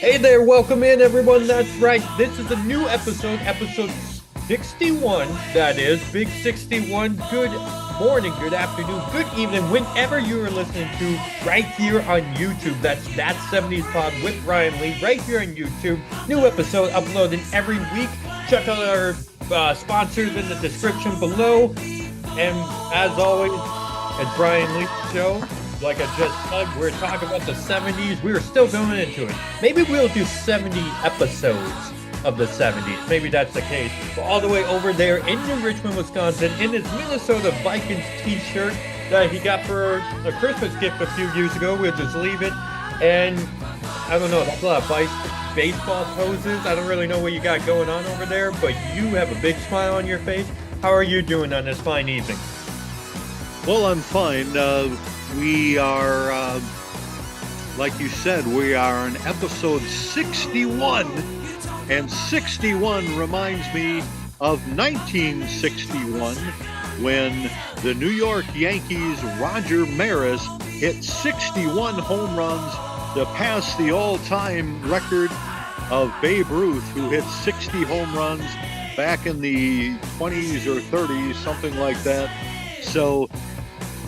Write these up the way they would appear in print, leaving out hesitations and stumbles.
Hey there, welcome in everyone. That's right. This is a new episode 61. That is Big 61. Good morning, good afternoon, good evening, whenever you are listening to right here on YouTube. That's That 70s Pod with Bryan Lee right here on YouTube. New episode uploading every week. Check out our sponsors in the description below. And as always, it's Bryan Lee's show. Like I just said, we're talking about the 70s. We are still going into it. Maybe we'll do 70 episodes of the 70s. Maybe that's the case. But all the way over there in New Richmond, Wisconsin, in his Minnesota Vikings t-shirt that he got for a Christmas gift a few years ago. We'll just leave it. And I don't know, that's a lot of baseball poses. I don't really know what you got going on over there, but you have a big smile on your face. How are you doing on this fine evening? Well, I'm fine. We are, like you said, we are on episode 61, and 61 reminds me of 1961 when the New York Yankees' Roger Maris hit 61 home runs to pass the all-time record of Babe Ruth, who hit 60 home runs back in the 20s or 30s, something like that. So,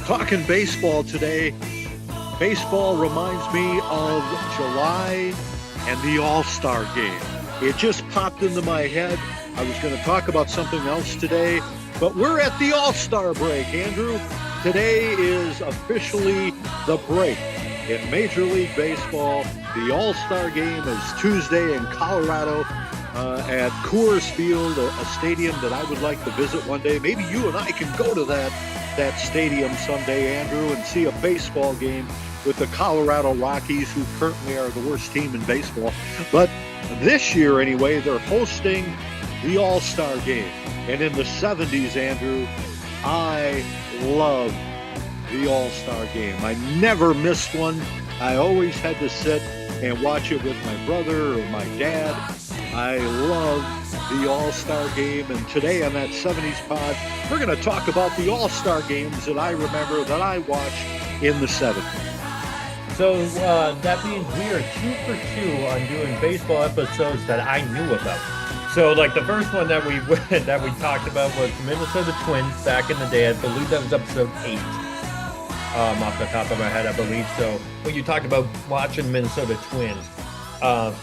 talking baseball today, baseball reminds me of July and the All-Star game. It just popped into my head. I was going to talk about something else today, but we're at the All-Star break, Andrew. Today is officially the break in Major League Baseball. The All-Star game is Tuesday in Colorado at Coors Field, a stadium that I would like to visit one day. Maybe you and I can go to that stadium someday, Andrew, and see a baseball game with the Colorado Rockies, who currently are the worst team in baseball. But this year, anyway, they're hosting the All-Star game. And in the 70s, Andrew, I loved the All-Star game. I never missed one. I always had to sit and watch it with my brother or my dad. I love the All-Star game, and today on that 70s pod, we're going to talk about the All-Star games that I remember that I watched in the 70s. So that means we are 2 for 2 on doing baseball episodes that I knew about. So like the first one that we talked about was Minnesota Twins back in the day. I believe that was episode 8. Off the top of my head, I believe so. When you talked about watching Minnesota Twins,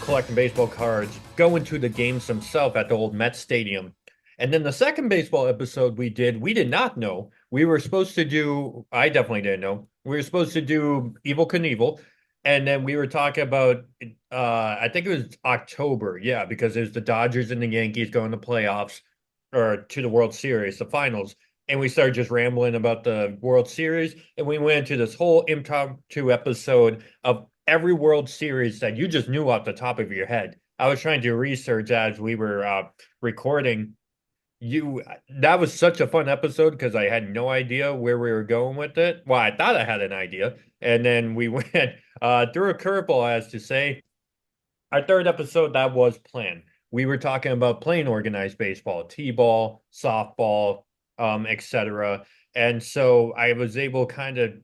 collecting baseball cards, going to the games themselves at the old Met Stadium. And then the second baseball episode we did not know. We were supposed to do, I definitely didn't know, we were supposed to do Evel Knievel. And then we were talking about, I think it was October, yeah, because there's the Dodgers and the Yankees going to playoffs, or to the World Series, the finals. And we started just rambling about the World Series. And we went into this whole impromptu episode of every World Series that you just knew off the top of your head. I was trying to research as we were recording. That was such a fun episode because I had no idea where we were going with it. Well, I thought I had an idea. And then we went through a curveball, as to say. Our third episode, that was planned. We were talking about playing organized baseball, t-ball, softball, etc. And so I was able to kind of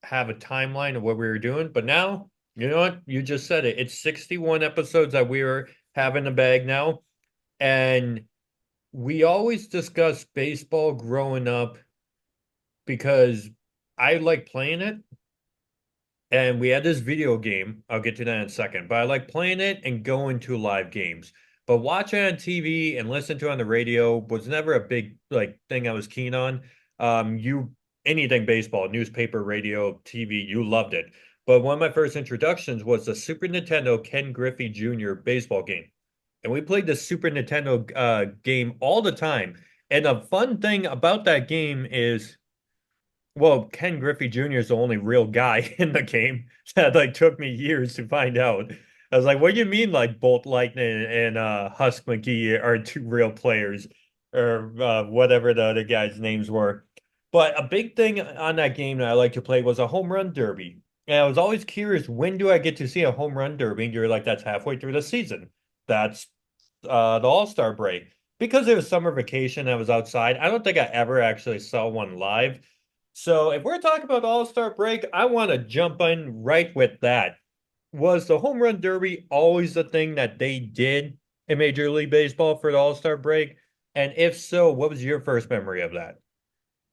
have a timeline of what we were doing. But now, you know what? You just said it. It's 61 episodes that we are having a bag now. And we always discuss baseball growing up because I like playing it. And we had this video game. I'll get to that in a second. But I like playing it and going to live games. But watching on TV and listening to on the radio was never a big thing I was keen on. Anything baseball, newspaper, radio, TV, you loved it. But one of my first introductions was the Super Nintendo Ken Griffey Jr. baseball game. And we played the Super Nintendo game all the time. And the fun thing about that game is, well, Ken Griffey Jr. is the only real guy in the game. That took me years to find out. I was like, what do you mean Bolt Lightning and Husk McGee are two real players, or whatever the other guys' names were. But a big thing on that game that I like to play was a home run derby. And I was always curious, when do I get to see a home run derby? And you're like, that's halfway through the season. That's the All-Star break. Because it was summer vacation, I was outside. I don't think I ever actually saw one live. So if we're talking about All-Star break, I want to jump in right with that. Was the home run derby always the thing that they did in Major League Baseball for the All-Star break? And if so, what was your first memory of that?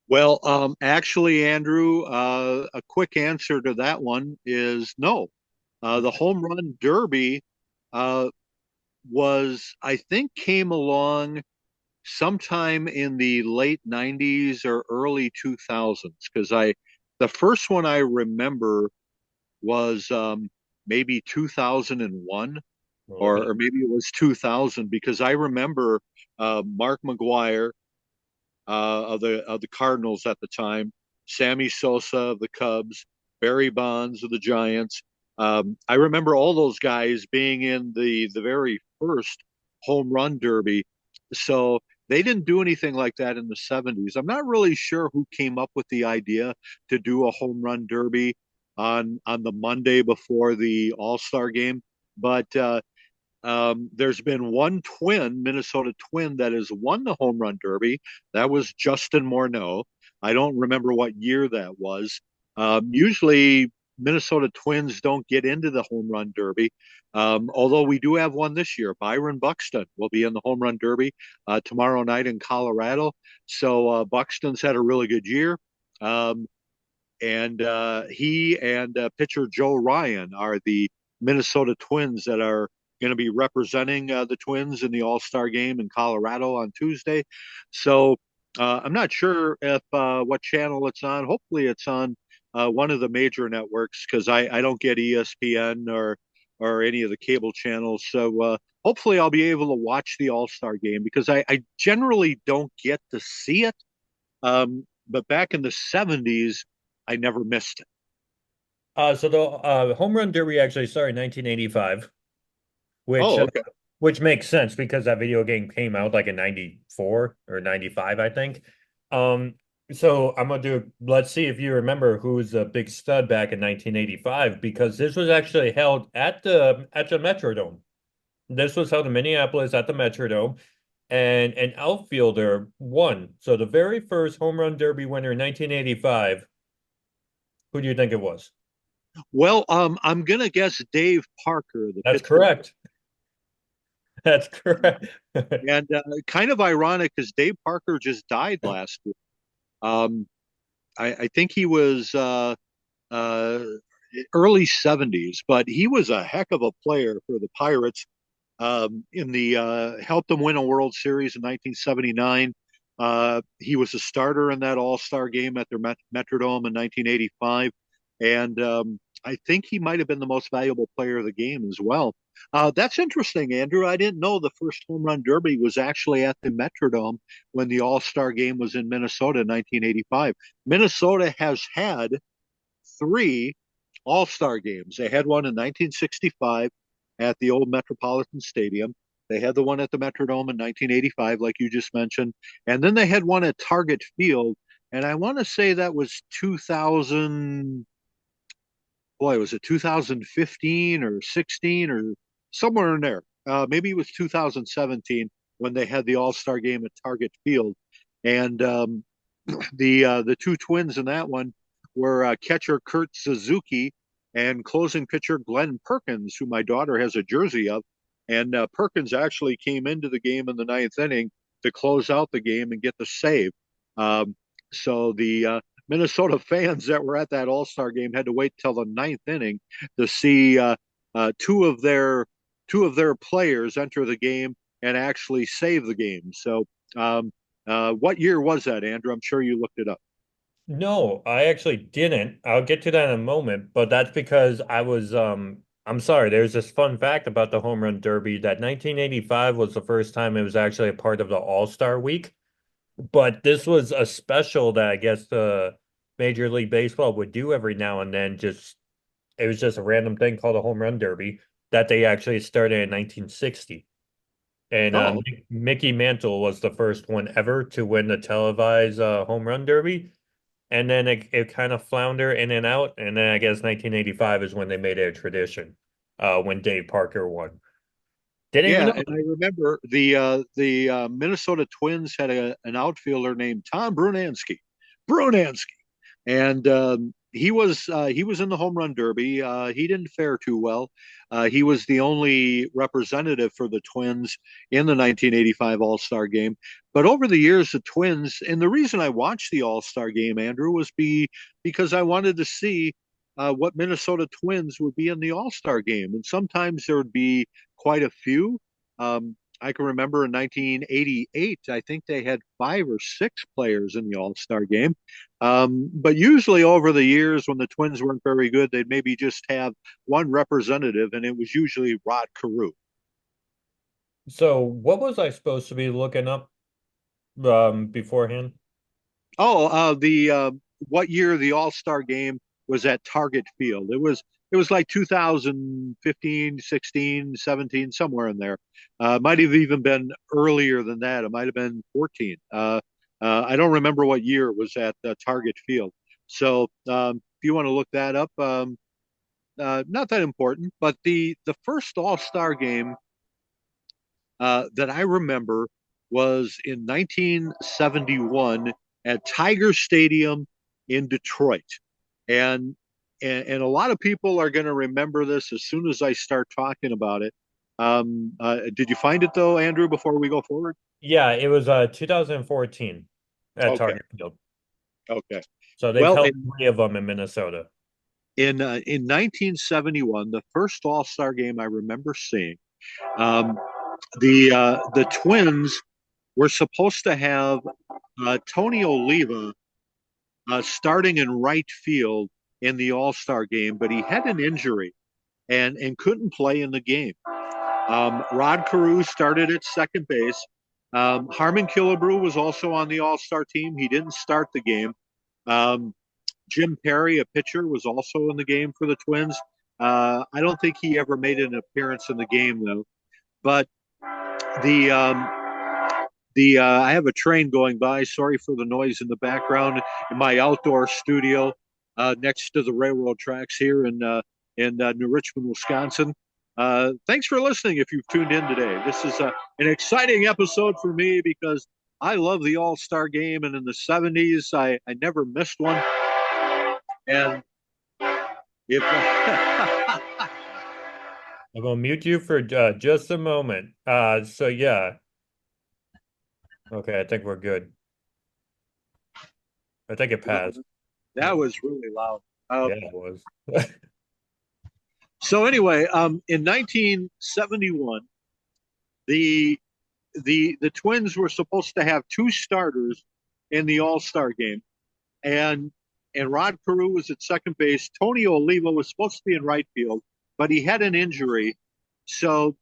Well, actually, Andrew, a quick answer to that one is no. The home run derby uh, I think, came along sometime in the late 90s or early 2000s because the first one I remember was maybe 2001 Okay. or maybe it was 2000 because I remember Mark McGuire of the Cardinals at the time, Sammy Sosa of the Cubs, Barry Bonds of the Giants. I remember all those guys being in the very first home run derby. So they didn't do anything like that in the 70s. I'm not really sure who came up with the idea to do a home run derby on the Monday before the All-Star game, but there's been one twin, Minnesota twin, that has won the home run derby. That was Justin Morneau. I don't remember what year that was. Usually, Minnesota Twins don't get into the home run derby, although we do have one this year. Byron Buxton will be in the home run derby tomorrow night in Colorado. So Buxton's had a really good year. Um, and he and pitcher Joe Ryan are the Minnesota Twins that are going to be representing the Twins in the All Star game in Colorado on Tuesday. So I'm not sure if what channel it's on. Hopefully, it's on one of the major networks because I don't get ESPN or any of the cable channels. So hopefully, I'll be able to watch the All Star game because I generally don't get to see it. But back in the 70s, I never missed it. So the home run derby actually started in 1985, which Oh, uh, okay. which makes sense because that video game came out like in 94 or 95, I think. Um, so I'm gonna do, let's see if you remember who was a big stud back in 1985, because this was actually held at the Metrodome. This was held in Minneapolis at the Metrodome, and an outfielder won. So the very first home run derby winner in 1985, who do you think it was? Well, I'm gonna guess Dave Parker, the That's pitcher, correct. That's correct. and kind of ironic because Dave Parker just died last year. Um, I think he was uh, early 70s, but he was a heck of a player for the Pirates. In the Helped them win a World Series in 1979. He was a starter in that All Star game at their Metrodome in 1985, and I think he might have been the most valuable player of the game as well. That's interesting, Andrew. I didn't know the first home run derby was actually at the Metrodome when the All Star game was in Minnesota in 1985. Minnesota has had three All Star games. They had one in 1965 at the old Metropolitan Stadium. They had the one at the Metrodome in 1985, like you just mentioned. And then they had one at Target Field. And I want to say that was 2000, boy, was it 2015 or 16 or somewhere in there? Maybe it was 2017 when they had the All Star game at Target Field. And the two twins in that one were catcher Kurt Suzuki and closing pitcher Glenn Perkins, who my daughter has a jersey of. And Perkins actually came into the game in the ninth inning to close out the game and get the save. Um, so the Minnesota fans that were at that All Star game had to wait till the ninth inning to see two of their players enter the game and actually save the game. So what year was that, Andrew? I'm sure you looked it up. No, I actually didn't. I'll get to that in a moment, but that's because I'm sorry, there's this fun fact about the home run derby that 1985 was the first time it was actually a part of the All-Star week. But this was a special that I guess the Major League Baseball would do every now and then. Just it was just a random thing called a home run derby that they actually started in 1960. And Oh, Mickey Mantle was the first one ever to win the televised home run derby. And then it kind of floundered in and out. And then I guess 1985 is when they made it a tradition, when Dave Parker won. Didn't even yeah, know. and I remember the Minnesota Twins had an outfielder named Tom Brunansky, and he was in the home run derby. He didn't fare too well. He was the only representative for the Twins in the 1985 All-Star game. But over the years, the Twins, and the reason I watched the All-Star game, Andrew, was because I wanted to see what Minnesota Twins would be in the All-Star game, and sometimes there would be quite a few. I can remember in 1988, I think they had 5 or 6 players in the All-Star game. But usually over the years, when the Twins weren't very good, they'd maybe just have one representative, and it was usually Rod Carew. So what was I supposed to be looking up beforehand? Oh, the what year the All-Star game was at Target Field? It was like 2015, 16, 17, somewhere in there. Might have even been earlier than that. It might have been 14. I don't remember what year it was at Target Field. So if you want to look that up, not that important. But the first All Star game that I remember was in 1971 at Tiger Stadium in Detroit, and and a lot of people are going to remember this as soon as I start talking about it. Did you find it though, Andrew? Before we go forward? Yeah, it was 2014 at Okay, Target Field. okay. So they've Well, held three of them in Minnesota. in 1971, the first All Star game I remember seeing, um, the Twins were supposed to have Tony Oliva starting in right field in the All Star game, but he had an injury and couldn't play in the game. Rod Carew started at second base. Harmon Killebrew was also on the All Star team. He didn't start the game. Um, Jim Perry, a pitcher, was also in the game for the Twins. I don't think he ever made an appearance in the game though. But the I have a train going by. Sorry for the noise in the background in my outdoor studio next to the railroad tracks here in New Richmond, Wisconsin. Thanks for listening. If you've tuned in today, this is an exciting episode for me because I love the All Star Game, and in the '70s, I never missed one. And if I'm gonna mute you for just a moment. So yeah, okay, I think we're good. I think it passed. that was really loud. Yeah, it was. So anyway, in 1971, the the Twins were supposed to have 2 starters in the All Star game, and Rod Carew was at second base. Tony Oliva was supposed to be in right field, but he had an injury, so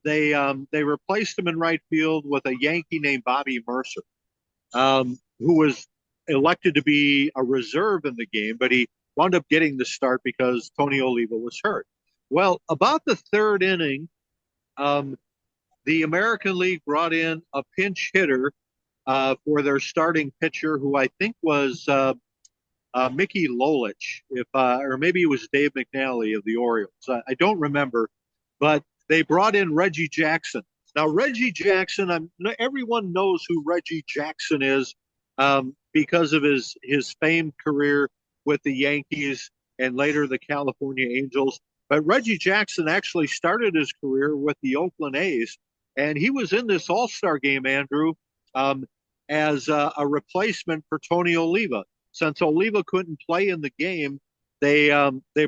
they replaced him in right field with a Yankee named Bobby Mercer, who was elected to be a reserve in the game, but he wound up getting the start because Tony Oliva was hurt. Well, about the third inning, um, the American League brought in a pinch hitter for their starting pitcher, who I think was Mickey Lolich, if or maybe it was Dave McNally of the Orioles. I don't remember, but they brought in Reggie Jackson. Now, Reggie Jackson, everyone knows who Reggie Jackson is because of his famed career with the Yankees and later the California Angels. But Reggie Jackson actually started his career with the Oakland A's, and he was in this All Star game, Andrew, um, as a replacement for Tony Oliva. Since Oliva couldn't play in the game, they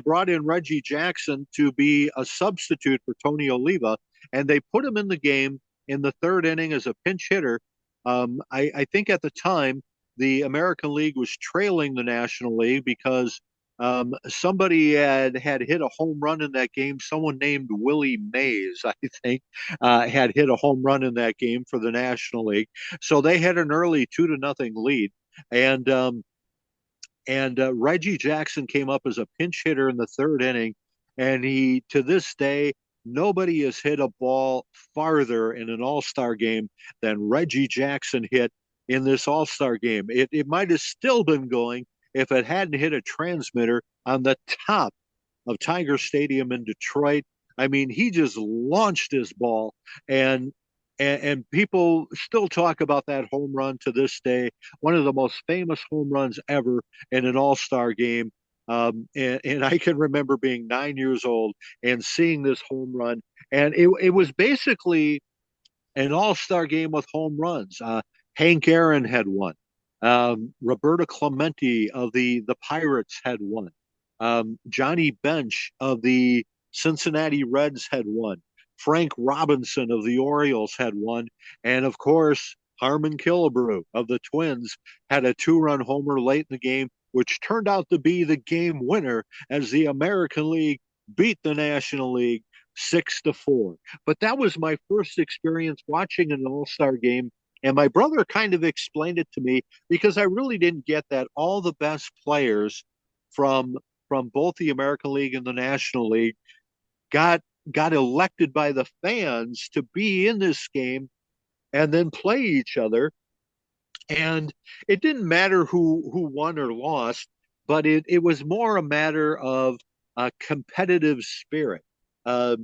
brought in Reggie Jackson to be a substitute for Tony Oliva, and they put him in the game in the third inning as a pinch hitter. I think at the time the American League was trailing the National League because somebody had hit a home run in that game. Someone named Willie Mays, I think, had hit a home run in that game for the National League. So they had an early 2-0 lead, and Reggie Jackson came up as a pinch hitter in the third inning, and he to this day nobody has hit a ball farther in an All Star game than Reggie Jackson hit in this All Star game. It might have still been going if it hadn't hit a transmitter on the top of Tiger Stadium in Detroit. I mean, he just launched his ball, and and people still talk about that home run to this day, one of the most famous home runs ever in an all-star game. And I can remember being 9 years old and seeing this home run, and it was basically an all-star game with home runs. Hank Aaron had one. Roberto Clemente of the Pirates had one. Johnny Bench of the Cincinnati Reds had one. Frank Robinson of the Orioles had one. And of course, Harmon Killebrew of the Twins had a two-run homer late in the game, which turned out to be the game winner as the American League beat the National League 6-4. But that was my first experience watching an all-star game. And my brother kind of explained it to me because I really didn't get that all the best players from from both the American League and the National League got got elected by the fans to be in this game and then play each other. And it didn't matter who won or lost, but it was more a matter of a competitive spirit. Uh,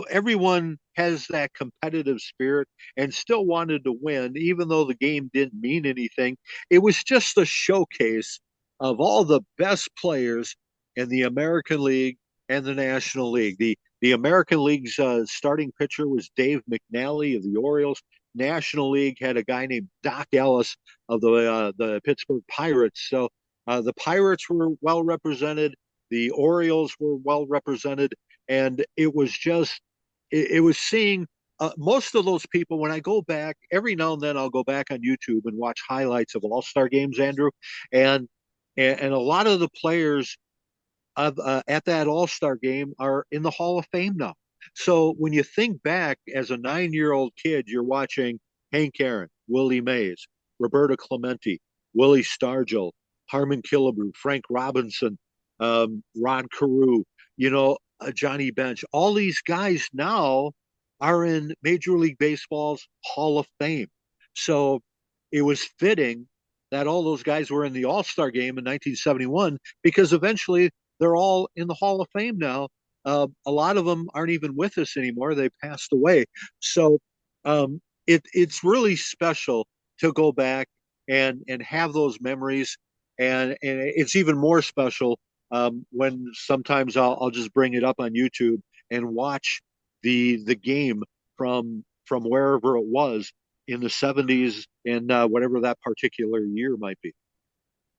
everyone has that competitive spirit and still wanted to win even though the game didn't mean anything. It was just a showcase of all the best players in the American League and the National League. The American League's starting pitcher was Dave McNally of the Orioles. National League had a guy named Doc Ellis of the Pittsburgh Pirates. So the Pirates were well represented, the Orioles were well represented, and it was seeing most of those people. When I go back every now and then, I'll go back on YouTube and watch highlights of all-star games, Andrew, and and a lot of the players at that all-star game are in the Hall of Fame now. So when you think back as a 9-year-old kid, you're watching Hank Aaron, Willie Mays, Roberto Clemente, Willie Stargell, Harmon Killebrew, Frank Robinson, Ron Carew, Johnny Bench. All these guys now are in Major League Baseball's Hall of Fame. So it was fitting that all those guys were in the All-Star game in 1971 because eventually they're all in the Hall of Fame now. A lot of them aren't even with us anymore. They passed away. So it's really special to go back and have those memories. And it's even more special when sometimes I'll just bring it up on YouTube and watch the game from wherever it was in the 70s and whatever that particular year might be.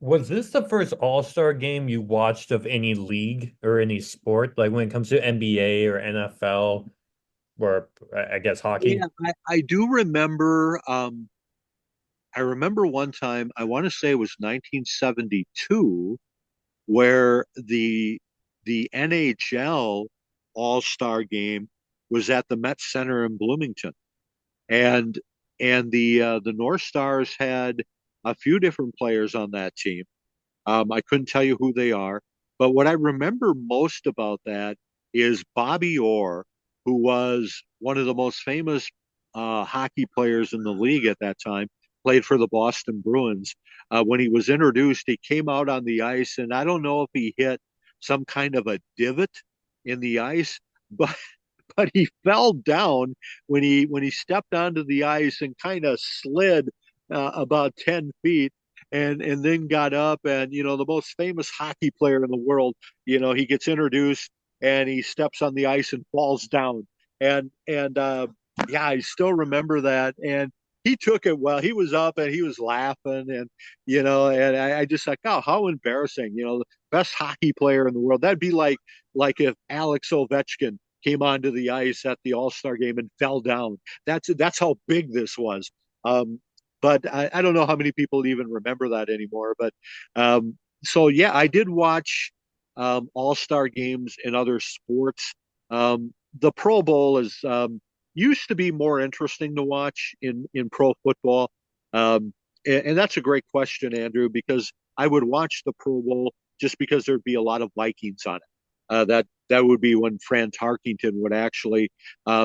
Was this the first All-Star game you watched of any league or any sport? Like when it comes to NBA or NFL or I guess Yeah, hockey? I do remember. I remember one time. I want to say it was 1972, where the NHL All Star Game was at the Met Center in Bloomington, and the North Stars had a few different players on that team. I couldn't tell you who they are, but what I remember most about that is Bobby Orr, who was one of the most famous hockey players in the league at that time, played for the Boston Bruins. When he was introduced, he came out on the ice, and I don't know if he hit some kind of a divot in the ice, but but he fell down when he stepped onto the ice and kind of slid about 10 feet and then got up. And the most famous hockey player in the world, he gets introduced and he steps on the ice and falls down. And yeah, I still remember that. And he took it well. He was up and he was laughing, and and I just like, oh, how embarrassing. The best hockey player in the world. That'd be like if Alex Ovechkin came onto the ice at the All-Star game and fell down. That's how big this was. Um, but I don't know how many people even remember that anymore. But so yeah, I did watch All-Star games in other sports. The Pro Bowl is used to be more interesting to watch in pro football. And that's a great question, Andrew, because I would watch the Pro Bowl just because there'd be a lot of Vikings on it. That would be when Fran Tarkington would actually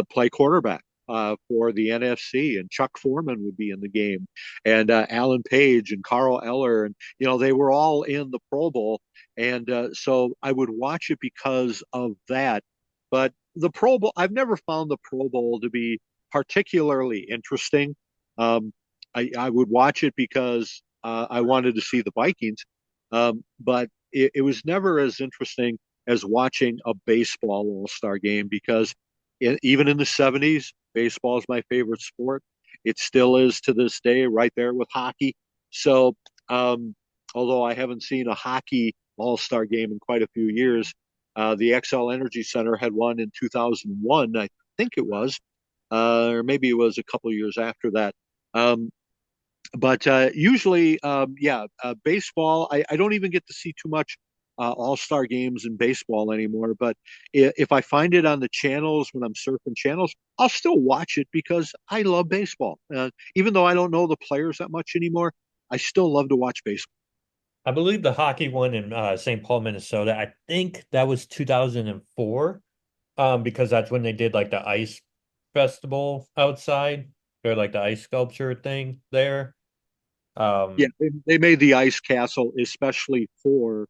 play quarterback for the NFC, and Chuck Foreman would be in the game, and Alan Page and Carl Eller, and they were all in the Pro Bowl, and so I would watch it because of that. But the Pro Bowl, I've never found the Pro Bowl to be particularly interesting. Um, I would watch it because I wanted to see the Vikings, but it was never as interesting as watching a baseball All-Star game because even in the 70s, baseball is my favorite sport. It still is to this day, right there with hockey. So, um, although I haven't seen a hockey All-Star game in quite a few years, the XL Energy Center had one in 2001, I think it was, or maybe it was a couple of years after that. Um, but usually, yeah, baseball. I don't even get to see too much all-star games in baseball anymore. But if I find it on the channels when I'm surfing channels, I'll still watch it because I love baseball. Even though I don't know the players that much anymore, I still love to watch baseball. I believe the hockey one in St. Paul, Minnesota. I think that was 2004, because that's when they did like the ice festival outside, or like the ice sculpture thing there. Yeah, Um, they made the ice castle especially for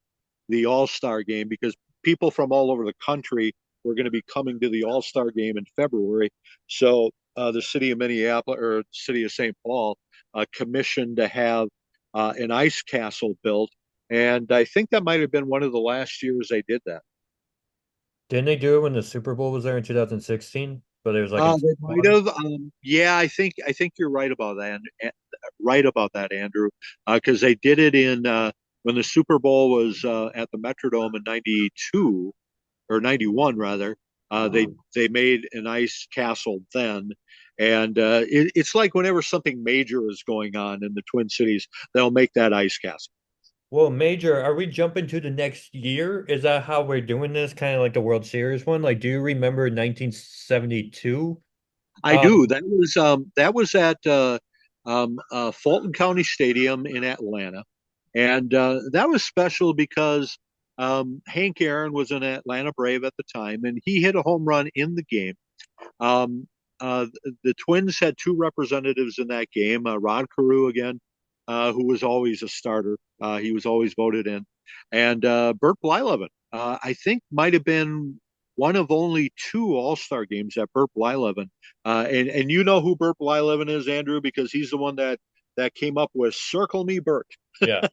the All-Star game because people from all over the country were going to be coming to the All-Star game in February. So the city of Minneapolis or city of St. Paul commissioned to have an ice castle built, and I think that might have been one of the last years they did that. didn't they do it when the Super Bowl was there in 2016? But it was like in They might 2020. have. Yeah, I think you're right about that. Right about that, Andrew, because they did it in when the Super Bowl was at the Metrodome in '92 or '91 rather. They made an ice castle then, and it's like whenever something major is going on in the Twin Cities, they'll make that ice castle. Well, Major, are we jumping to the next year? Is that how we're doing this? Kind of like the World Series one? Like, do you remember 1972? I do. Um, That was at Fulton County Stadium in Atlanta, and that was special because Hank Aaron was an Atlanta Brave at the time, and he hit a home run in the game. Um, the Twins had two representatives in that game. Rod Carew again, who was always a starter. He was always voted in, and Burt Blyleven. I think might have been one of only two All-Star games that Burt Blyleven. And you know who Burt Blyleven is, Andrew, because he's the one that came up with "Circle Me, Burt." yeah.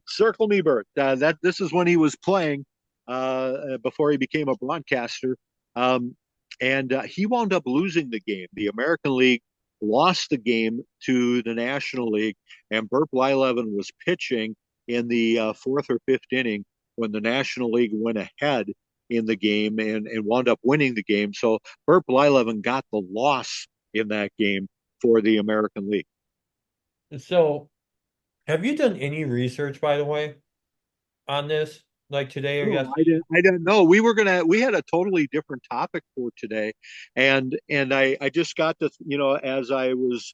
Circle Me, Burt. That this is when he was playing before he became a broadcaster. Um, and he wound up losing the game. The American League lost the game to the National League, and Burt Blyleven was pitching in the fourth or fifth inning when the National League went ahead in the game and wound up winning the game. So Burt Blyleven got the loss in that game for the American League. So, have you done any research, by the way, on this, like today or No, yesterday? I didn't know. We had a totally different topic for today. And I just got to, as I was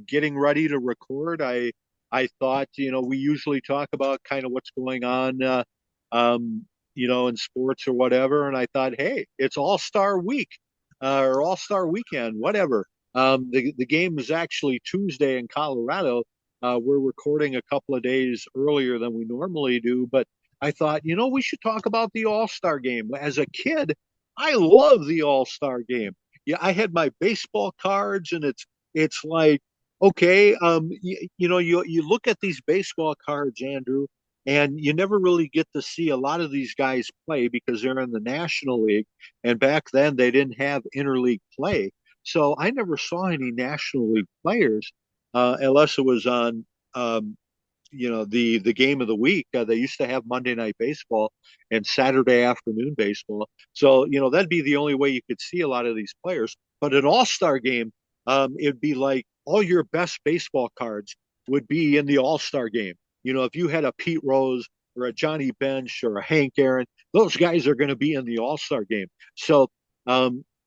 getting ready to record, I thought, we usually talk about kind of what's going on um, in sports or whatever. And I thought, hey, it's All-Star Week or All-Star Weekend, whatever. The game is actually Tuesday in Colorado. We're recording a couple of days earlier than we normally do, but I thought, we should talk about the All-Star game. As a kid, I love the All-Star game. Yeah, I had my baseball cards, and it's like, okay, you look at these baseball cards, Andrew, and you never really get to see a lot of these guys play because they're in the National League, and back then they didn't have interleague play, so I never saw any National League players unless it was on the game of the week. They used to have Monday Night Baseball and Saturday afternoon baseball, so that'd be the only way you could see a lot of these players. But an All-Star game, it'd be like all your best baseball cards would be in the All-Star game. If you had a Pete Rose or a Johnny Bench or a Hank Aaron, those guys are going to be in the All-Star game. So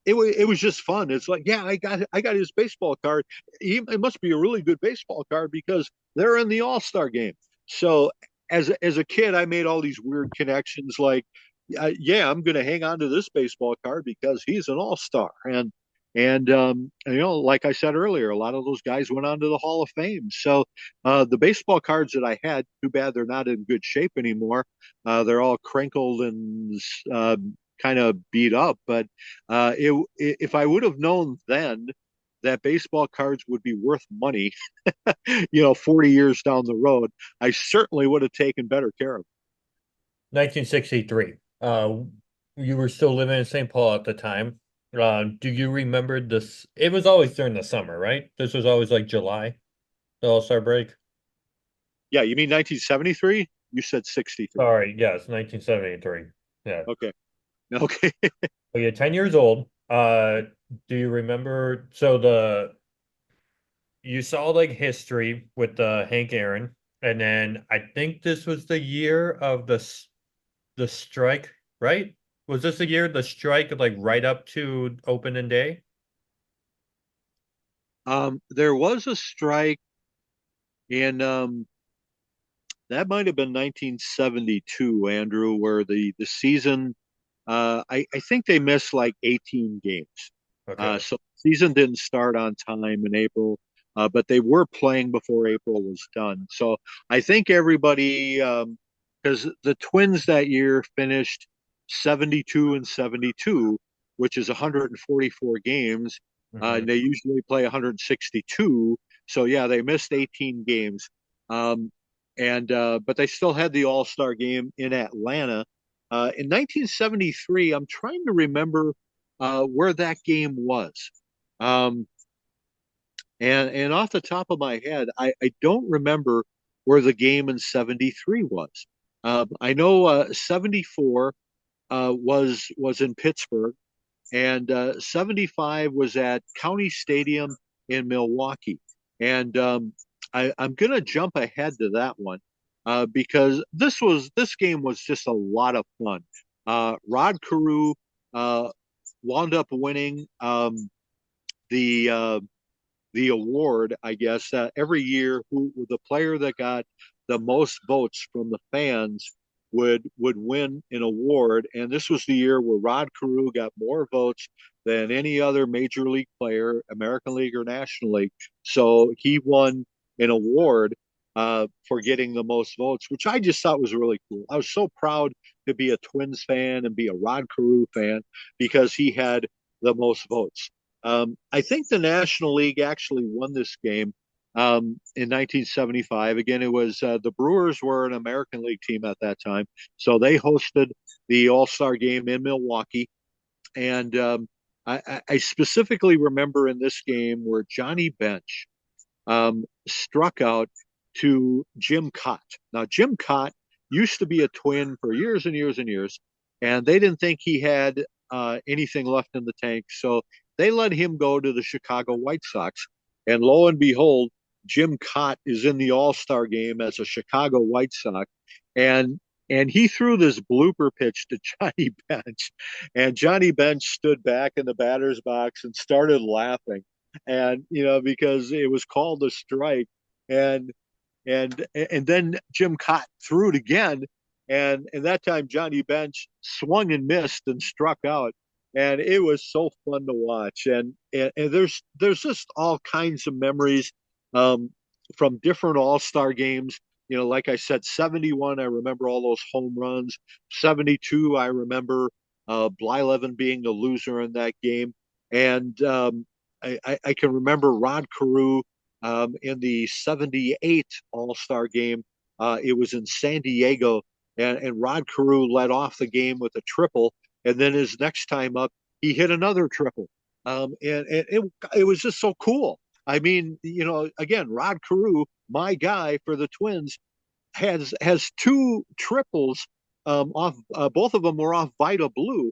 it was just fun. It's like, yeah, I got his baseball card. It must be a really good baseball card because they're in the All-Star game. So as a kid, I made all these weird connections. Like, yeah, I'm going to hang on to this baseball card because he's an All-Star, and like I said earlier, a lot of those guys went on to the Hall of Fame. So the baseball cards that I had, too bad they're not in good shape anymore. They're all crinkled and kind of beat up. But if I would have known then that baseball cards would be worth money, 40 years down the road, I certainly would have taken better care of them. 1963. You were still living in St. Paul at the time. Do you remember this? It was always during the summer, right? This was always like July, the All-Star break. Yeah, you mean 1973? You said 63. Sorry, yes, 1973. Yeah. Okay. Okay. Well, you're 10 years old. Do you remember? You saw like history with Hank Aaron, and then I think this was the year of the strike, right? Was this the year the strike like right up to opening day? There was a strike in that might have been 1972, Andrew, where the season I think they missed like 18 games. Okay. So the season didn't start on time in April, but they were playing before April was done. So I think everybody, because the Twins that year finished 72 and 72, which is 144 games. Hmm. They usually play 162. So yeah, they missed 18 games. Um, and but they still had the All-Star game in Atlanta in 1973. I'm trying to remember where that game was. Um, and off the top of my head, I don't remember where the game in 73 was. I know 74 was in Pittsburgh, and 75 was at County Stadium in Milwaukee. And I'm going to jump ahead to that one because this game was just a lot of fun. Rod Carew uh, wound up winning the uh, the award, I guess, every year who the player that got the most votes from the fans would win an award. And this was the year where Rod Carew got more votes than any other major league player, American League or National League. So he won an award for getting the most votes, which I just thought was really cool. I was so proud to be a Twins fan and be a Rod Carew fan because he had the most votes. I think the National League actually won this game in 1975. Again, it was the Brewers were an American League team at that time, so they hosted the All Star game in Milwaukee. And I specifically remember in this game where Johnny Bench struck out to Jim Cott. Now, Jim Cott used to be a Twin for years and years and years, and they didn't think he had anything left in the tank. So they let him go to the Chicago White Sox. And lo and behold, Jim Cott is in the All Star game as a Chicago White Sox. And and he threw this blooper pitch to Johnny Bench. And Johnny Bench stood back in the batter's box and started laughing. And, because it was called a strike. And and then Jim Cott threw it again, and that time Johnny Bench swung and missed and struck out, and it was so fun to watch. And there's just all kinds of memories um, from different All Star games. Like I said, 71, I remember all those home runs. 72, I remember Blyleven being the loser in that game, and I can remember Rod Carew in the 78 All Star game. It was in San Diego, and Rod Carew led off the game with a triple. And then his next time up, he hit another triple. And it was just so cool. I mean, again, Rod Carew, my guy for the Twins, has two triples off. Both of them were off Vida Blue,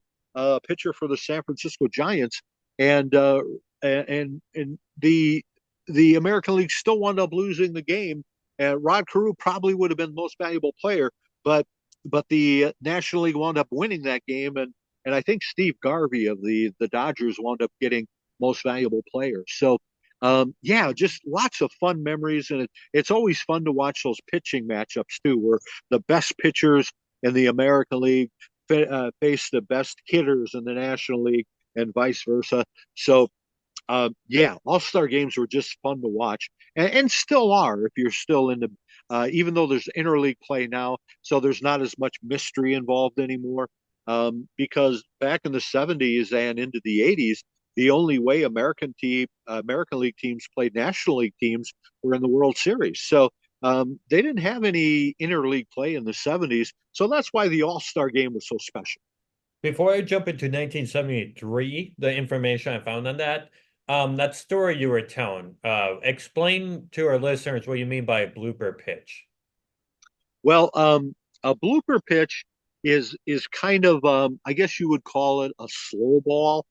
pitcher for the San Francisco Giants, and and the American League still wound up losing the game. And Rod Carew probably would have been the most valuable player, but the National League wound up winning that game, and I think Steve Garvey of the Dodgers wound up getting most valuable player. So yeah, just lots of fun memories, and it's always fun to watch those pitching matchups too, where the best pitchers in the American League face the best hitters in the National League, and vice versa. So yeah, All Star games were just fun to watch, and still are if you're still in the. Even though there's interleague play now, so there's not as much mystery involved anymore. Because back in the '70s and into the '80s, the only way American League teams played National League teams were in the World Series. So they didn't have any interleague play in the 70s. So that's why the All Star game was so special. Before I jump into 1973, the information I found on that, that story you were telling, explain to our listeners what you mean by a blooper pitch. Well, a blooper pitch is kind of I guess you would call it a slow ball.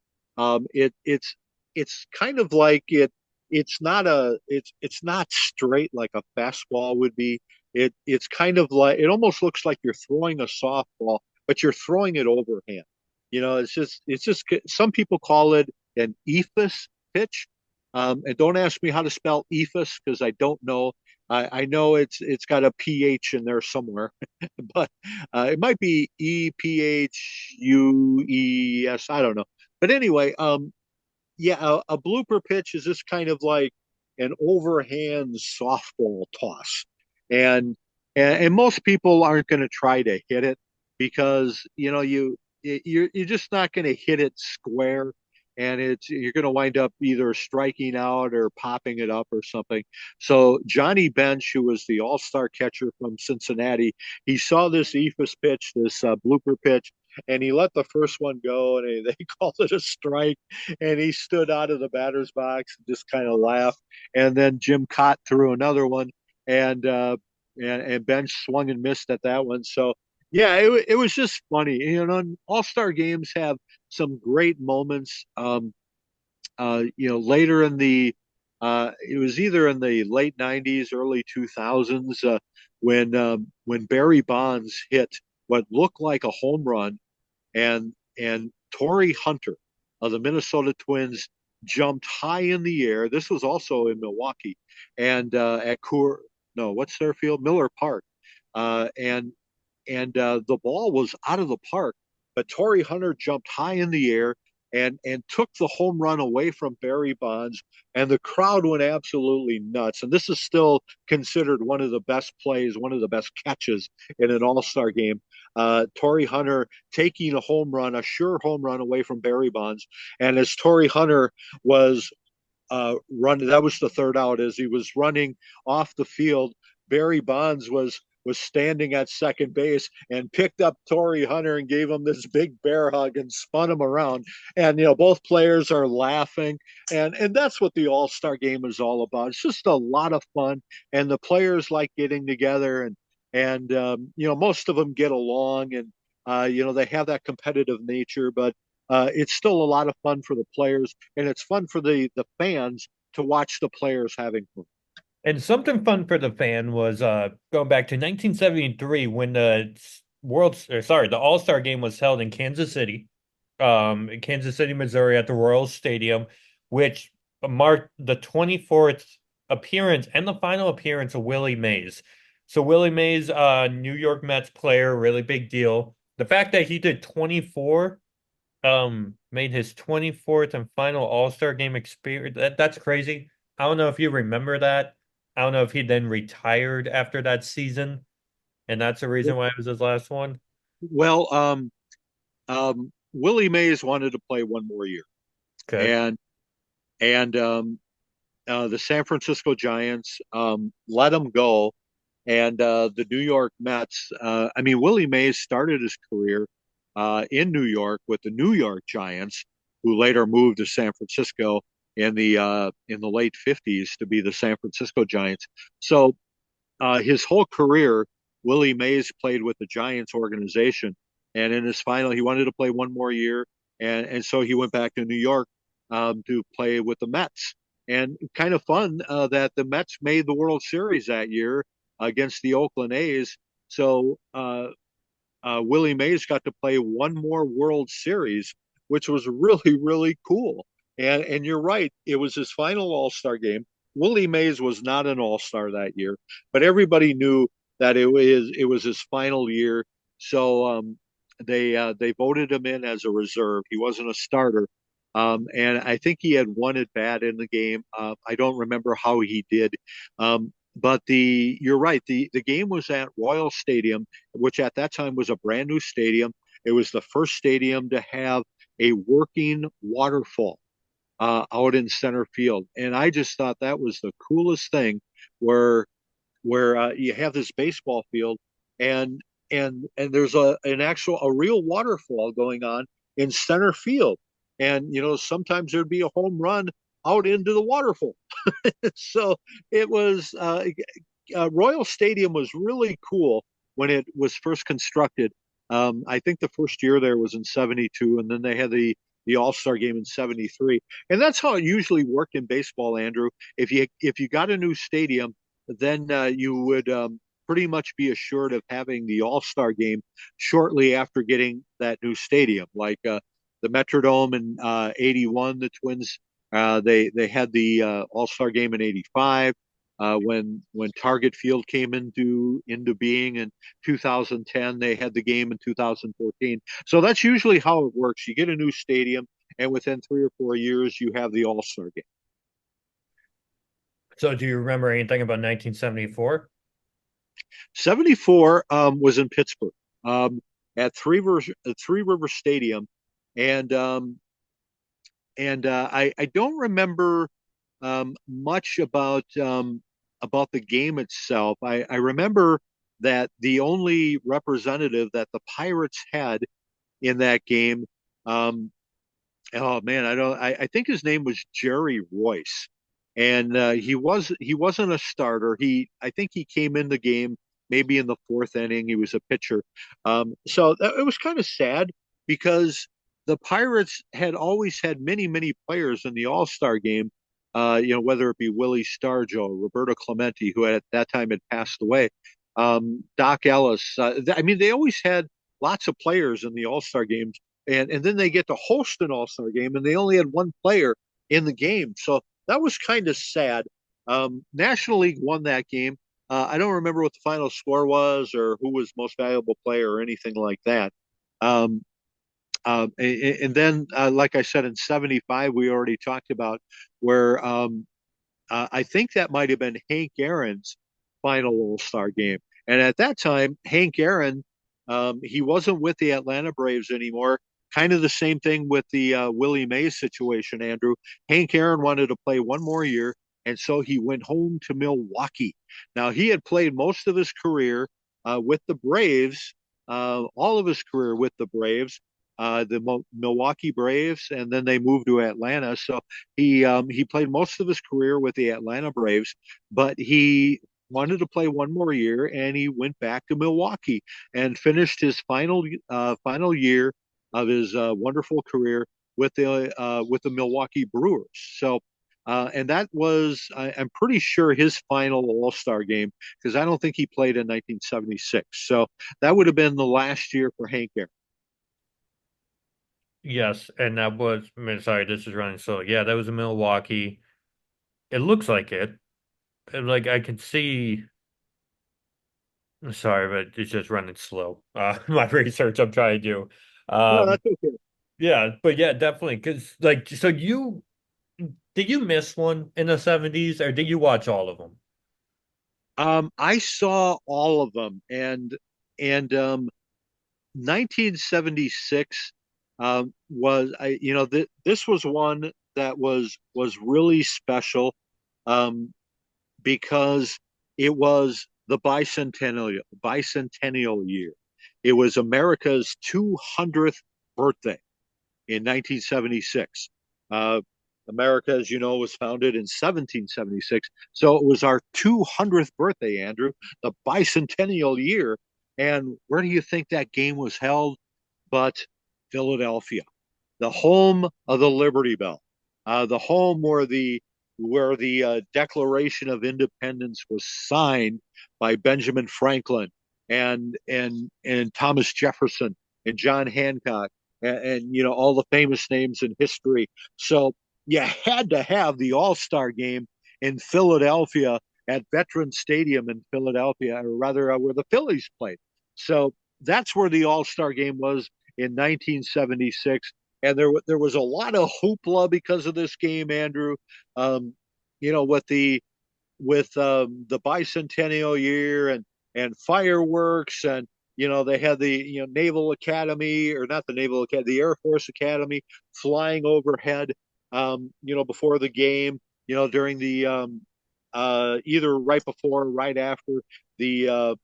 It's kind of like it's not straight like a fastball would be. It's kind of like it almost looks like you're throwing a softball, but you're throwing it overhand. It's just some people call it an ephus pitch. And don't ask me how to spell ephus because I don't know. I know it's got a ph in there somewhere, but it might be EPHUES. I don't know. But anyway, yeah, a blooper pitch is just kind of like an overhand softball toss, and and most people aren't going to try to hit it because you're just not going to hit it square, and you're going to wind up either striking out or popping it up or something. So Johnny Bench, who was the All-Star catcher from Cincinnati, he saw this ephus pitch, this blooper pitch, and he let the first one go, and they called it a strike, and he stood out of the batter's box and just kind of laughed. And then Jim Cott threw another one, and and Bench swung and missed at that one. So yeah, it was just funny. All Star games have some great moments. Later in the it was either in the late '90s, early 2000s, when Barry Bonds hit what looked like a home run, and Torrey Hunter of the Minnesota Twins jumped high in the air. This was also in Milwaukee, and at what's their field? Miller Park, and the ball was out of the park, but Torrey Hunter jumped high in the air and took the home run away from Barry Bonds, and the crowd went absolutely nuts. And this is still considered one of the best plays, one of the best catches in an All Star game. Torrey Hunter taking a home run, a sure home run away from Barry Bonds, and as Torrey Hunter was running, that was the third out. As he was running off the field, Barry Bonds was standing at second base and picked up Torrey Hunter and gave him this big bear hug and spun him around. And both players are laughing, and that's what the All Star game is all about. It's just a lot of fun, and the players like getting together, and most of them get along, and they have that competitive nature, but it's still a lot of fun for the players, and it's fun for the fans to watch the players having fun. And something fun for the fan was going back to 1973 when the All-Star game was held in Kansas City, Missouri at the Royal Stadium, which marked the 24th appearance and the final appearance of Willie Mays. So Willie Mays, New York Mets player, really big deal. The fact that he did 24, made his 24th and final All-Star game experience, that's crazy. I don't know if you remember that. I don't know if he then retired after that season, and that's the reason why it was his last one. Well, Willie Mays wanted to play one more year, Okay. and the San Francisco Giants let him go, and the New York Mets. I mean, Willie Mays started his career in New York with the New York Giants, who later moved to San Francisco in the late '50s to be the San Francisco Giants. So his whole career, Willie Mays played with the Giants organization, and in his final, he wanted to play one more year, and so he went back to New York to play with the Mets. And kind of fun that the Mets made the World Series that year against the Oakland A's. So Willie Mays got to play one more World Series, which was really, really cool. And you're right, it was his final All Star game. Willie Mays was not an All Star that year, but everybody knew that it was his final year. So they voted him in as a reserve. He wasn't a starter, and I think he had one at bat in the game. I don't remember how he did. But you're right. The game was at Royal Stadium, which at that time was a brand new stadium. It was the first stadium to have a working waterfall. out in center field. And I just thought that was the coolest thing, where you have this baseball field, and there's a real waterfall going on in center field, and sometimes there'd be a home run out into the waterfall. So it was Royal Stadium was really cool when it was first constructed. I think the first year there was in '72, and then they had the All-Star game in '73, and that's how it usually worked in baseball, Andrew. If you got a new stadium, then you would pretty much be assured of having the All-Star game shortly after getting that new stadium. Like the Metrodome in '81, the Twins they had the All-Star game in '85. When Target Field came into being in 2010, they had the game in 2014. So that's usually how it works. You get a new stadium, and within 3 or 4 years, you have the All-Star game. So do you remember anything about 1974? 74 was in Pittsburgh, at Three River Stadium, and I don't remember much about the game itself. I remember that the only representative that the Pirates had in that game, um, oh man, I think his name was Jerry Royce, and he wasn't a starter. I think he came in the game maybe in the fourth inning. He was a pitcher, so it was kind of sad because the Pirates had always had many players in the All Star game. Whether it be Willie Stargell, Roberto Clemente, who at that time had passed away, Doc Ellis. I mean, they always had lots of players in the All Star games, and then they get to host an All Star game, and they only had one player in the game, so that was kind of sad. National League won that game. I don't remember what the final score was or who was most valuable player or anything like that. Um, and then, like I said, in '75, we already talked about where I think that might have been Hank Aaron's final All-Star game. And at that time, Hank Aaron, he wasn't with the Atlanta Braves anymore. Kind of the same thing with the Willie Mays situation, Andrew. Hank Aaron wanted to play one more year, and so he went home to Milwaukee. Now, he had played most of his career with the Braves, all of his career with the Braves, Milwaukee Braves, and then they moved to Atlanta. So he played most of his career with the Atlanta Braves, but he wanted to play one more year, and he went back to Milwaukee and finished his final year of his wonderful career with the Milwaukee Brewers. So. And that was, I'm pretty sure, his final All Star game because I don't think he played in 1976. So that would have been the last year for Hank Aaron. Yes, and that was, I mean, sorry, this is running slow. Yeah, that was in Milwaukee. It looks like it. Like I can see, sorry, but it's just running slow. My research I'm trying to do. No, Um, that's okay. yeah, but yeah, definitely. Because like, so did you miss one in the 70s or did you watch all of them? I saw all of them, and 1976 was this was one that was really special, um, because it was the bicentennial year. It was America's 200th birthday in 1976. Uh, America, as you know, was founded in 1776. So it was our 200th birthday, Andrew, the bicentennial year. And where do you think that game was held? But Philadelphia, the home of the Liberty Bell, the home where the Declaration of Independence was signed by Benjamin Franklin and Thomas Jefferson and John Hancock and all the famous names in history. So you had to have the All Star game in Philadelphia at Veterans Stadium in Philadelphia, or rather where the Phillies played. So that's where the All Star game was in 1976, and there was a lot of hoopla because of this game, Andrew. Um, with the bicentennial year and fireworks, and they had the Naval Academy, or not the Naval Academy, the Air Force Academy flying overhead. before the game, during the either right before or right after the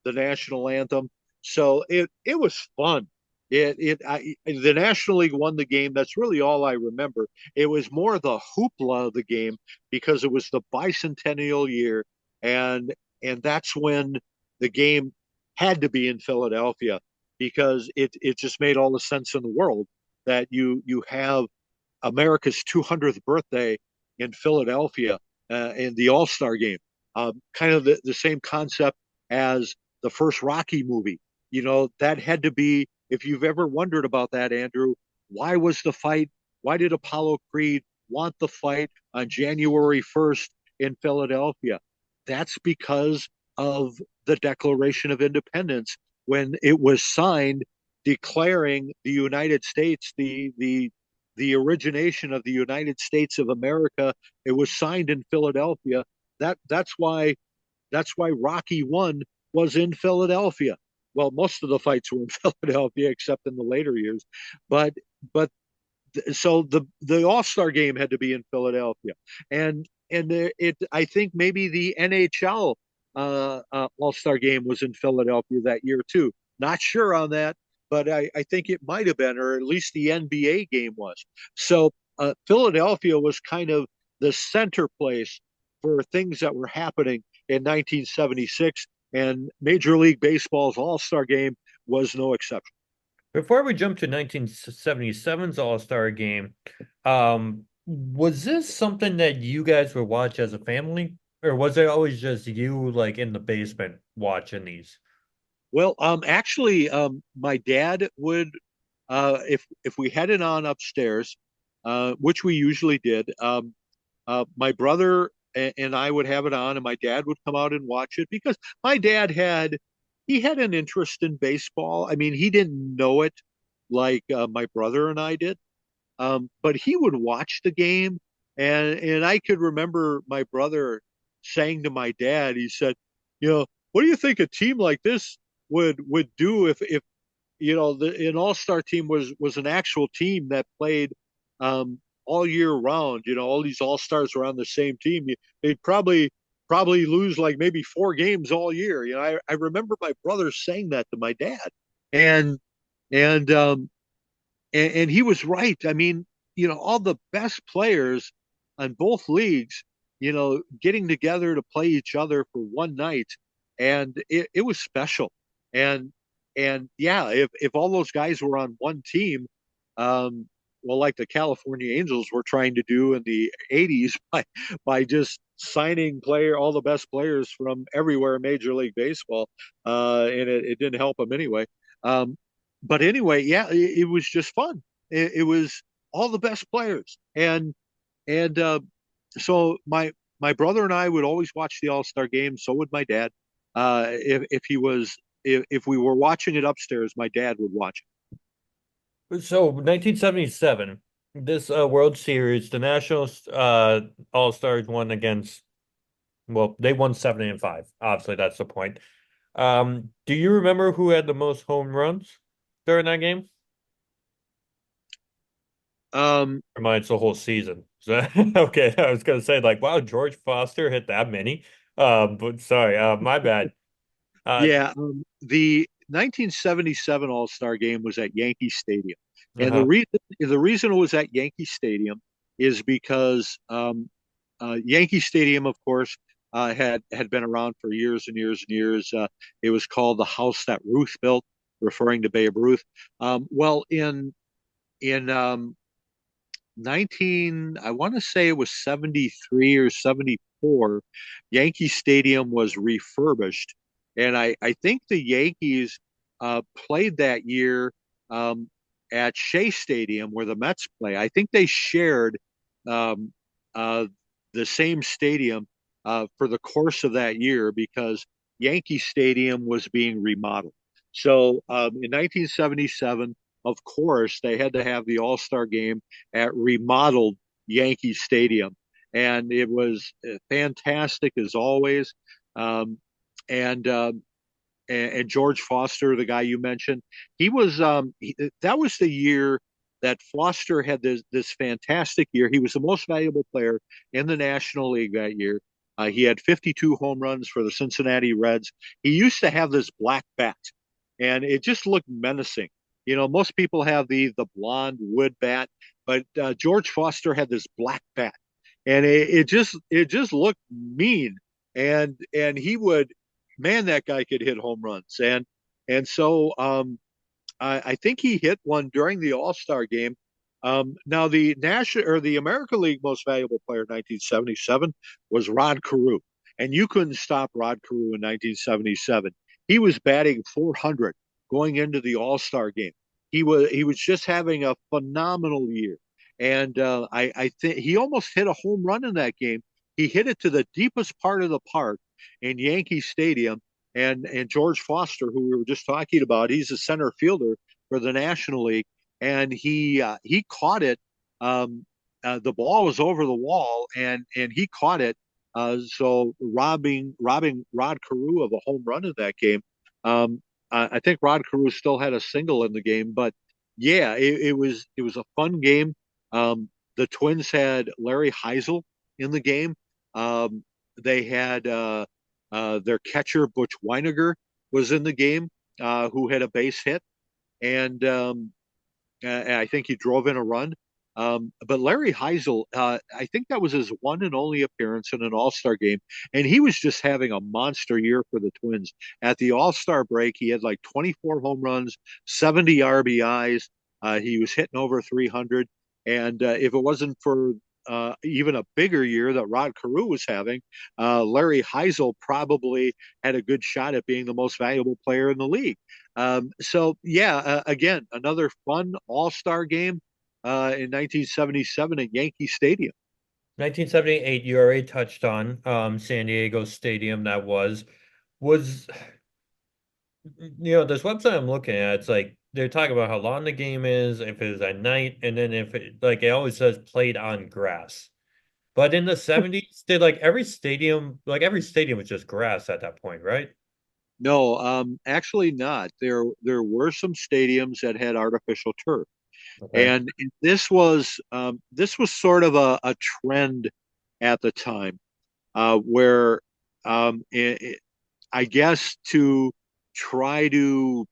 national anthem. So it was fun. The National League won the game. That's really all I remember. It was more the hoopla of the game because it was the bicentennial year, and that's when the game had to be in Philadelphia because it just made all the sense in the world that you have America's 200th birthday in Philadelphia in the All Star game. Kind of the same concept as the first Rocky movie. That had to be, if you've ever wondered about that, Andrew, why was the fight? Why did Apollo Creed want the fight on January 1st in Philadelphia? That's because of the Declaration of Independence when it was signed declaring the United States the origination of the United States of America. It was signed in Philadelphia. That's why Rocky One was in Philadelphia. Well, most of the fights were in Philadelphia, except in the later years. But so the All Star game had to be in Philadelphia, and it I think maybe the NHL All Star game was in Philadelphia that year too. Not sure on that, but I think it might have been, or at least the NBA game was. So Philadelphia was kind of the center place for things that were happening in 1976, and Major League Baseball's All Star game was no exception. Before we jump to 1977's All-Star game, was this something that you guys would watch as a family, or was it always just you like in the basement watching these? Well, actually, my dad would, if we had it on upstairs, which we usually did. My brother and I would have it on, and my dad would come out and watch it because my dad he had an interest in baseball. I mean, he didn't know it like my brother and I did, but he would watch the game, and I could remember my brother saying to my dad, he said, what do you think a team like this would do if an all-star team was an actual team that played all year round. All these all-stars were on the same team. They'd probably lose like maybe 4 games all year. I remember my brother saying that to my dad, and and and he was right. I mean, all the best players on both leagues, getting together to play each other for one night, and it was special. And yeah, if all those guys were on one team, um, well, like the California Angels were trying to do in the '80s by just signing all the best players from everywhere in Major League Baseball, and it didn't help them anyway. Um, but anyway, yeah, it was just fun. It was all the best players, and so my brother and I would always watch the All Star game. So would my dad. If we were watching it upstairs, my dad would watch So 1977, this World Series, the National All-Stars won against, well, they won 7-5. Obviously, that's the point. Do you remember who had the most home runs during that game? it. Or mine's the whole season. So, okay, I was gonna say like, wow, George Foster hit that many. But sorry, my bad. Uh, Yeah, the 1977 All Star Game was at Yankee Stadium, and the uh reason it was at Yankee Stadium is because Yankee Stadium, of course, had been around for years and years and years. It was called the house that Ruth built, referring to Babe Ruth. Well, in I want to say it was 73 or 74, Yankee Stadium was refurbished. And I think the Yankees played that year um, at Shea Stadium where the Mets play. I think they shared um, uh, the same stadium for the course of that year because Yankee Stadium was being remodeled. So in 1977, of course, they had to have the All Star game at remodeled Yankee Stadium. And it was fantastic as always. Um, and, uh, and George Foster, the guy you mentioned, that was the year. that Foster had this fantastic year. He was the most valuable player in the National League that year. He had 52 home runs for the Cincinnati Reds. He used to have this black bat, and it just looked menacing. You know, most people have the blonde wood bat, but George Foster had this black bat, and it just looked mean. And he would, man, that guy could hit home runs. And so I think he hit one during the All Star game. Now the national or the American League Most Valuable Player in 1977 was Rod Carew, and you couldn't stop Rod Carew in 1977. He was batting 400 going into the All Star game. He was just having a phenomenal year, and I think he almost hit a home run in that game. He hit it to the deepest part of the park in Yankee Stadium, and George Foster, who we were just talking about, he's a center fielder for the National League, and he caught it. The ball was over the wall, and he caught it. So robbing Rod Carew of a home run in that game. I think Rod Carew still had a single in the game, but yeah, it was a fun game. The Twins had Larry Heisel in the game. They had their catcher Butch Weiniger was in the game, who had a base hit, and I think he drove in a run. But Larry Heisel, I think that was his one and only appearance in an All Star game, and he was just having a monster year for the Twins. At the All Star break, he had like 24 home runs, 70 RBIs. He was hitting over 300, and if it wasn't for even a bigger year that Rod Carew was having, Larry Heisel probably had a good shot at being the most valuable player in the league. So yeah, again, another fun All-Star game in 1977 at Yankee Stadium. 1978, you already touched on San Diego Stadium. That was this website I'm looking at, it's like they're talking about how long the game is, if it's at night, and then if it like it always says played on grass. But in the 70s, did every stadium was just grass at that point, right? No, actually not. There were some stadiums that had artificial turf, Okay. and this was sort of a trend at the time, where I guess to try to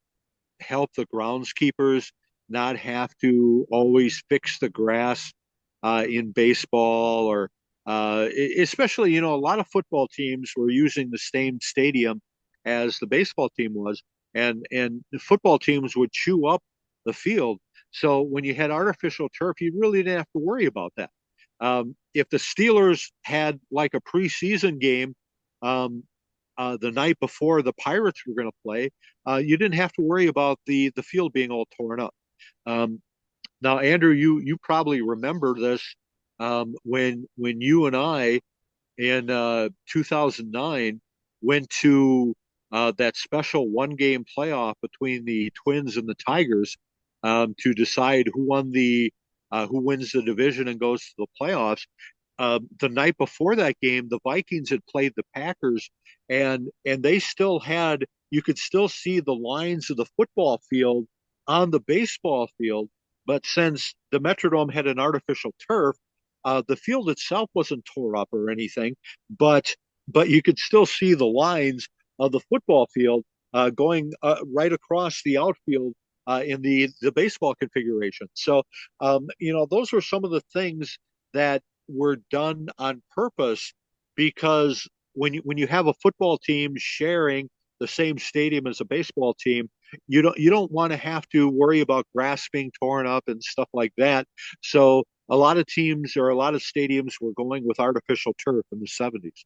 help the groundskeepers not have to always fix the grass in baseball, or especially, a lot of football teams were using the same stadium as the baseball team was, and the football teams would chew up the field. So when you had artificial turf, you really didn't have to worry about that. If the Steelers had like a preseason game, um, the night before the Pirates were going to play, you didn't have to worry about the field being all torn up. Um, Now, Andrew, you probably remember this, when you and I in 2009 went to that special one game playoff between the Twins and the Tigers, to decide who wins the division and goes to the playoffs. The night before that game, the Vikings had played the Packers, and they still had, you could still see the lines of the football field on the baseball field. But since the Metrodome had an artificial turf, the field itself wasn't tore up or anything, but you could still see the lines of the football field going right across the outfield in the baseball configuration. So those were some of the things that were done on purpose, because when you have a football team sharing the same stadium as a baseball team, you don't want to have to worry about grass being torn up and stuff like that. So a lot of teams or a lot of stadiums were going with artificial turf in the 70s.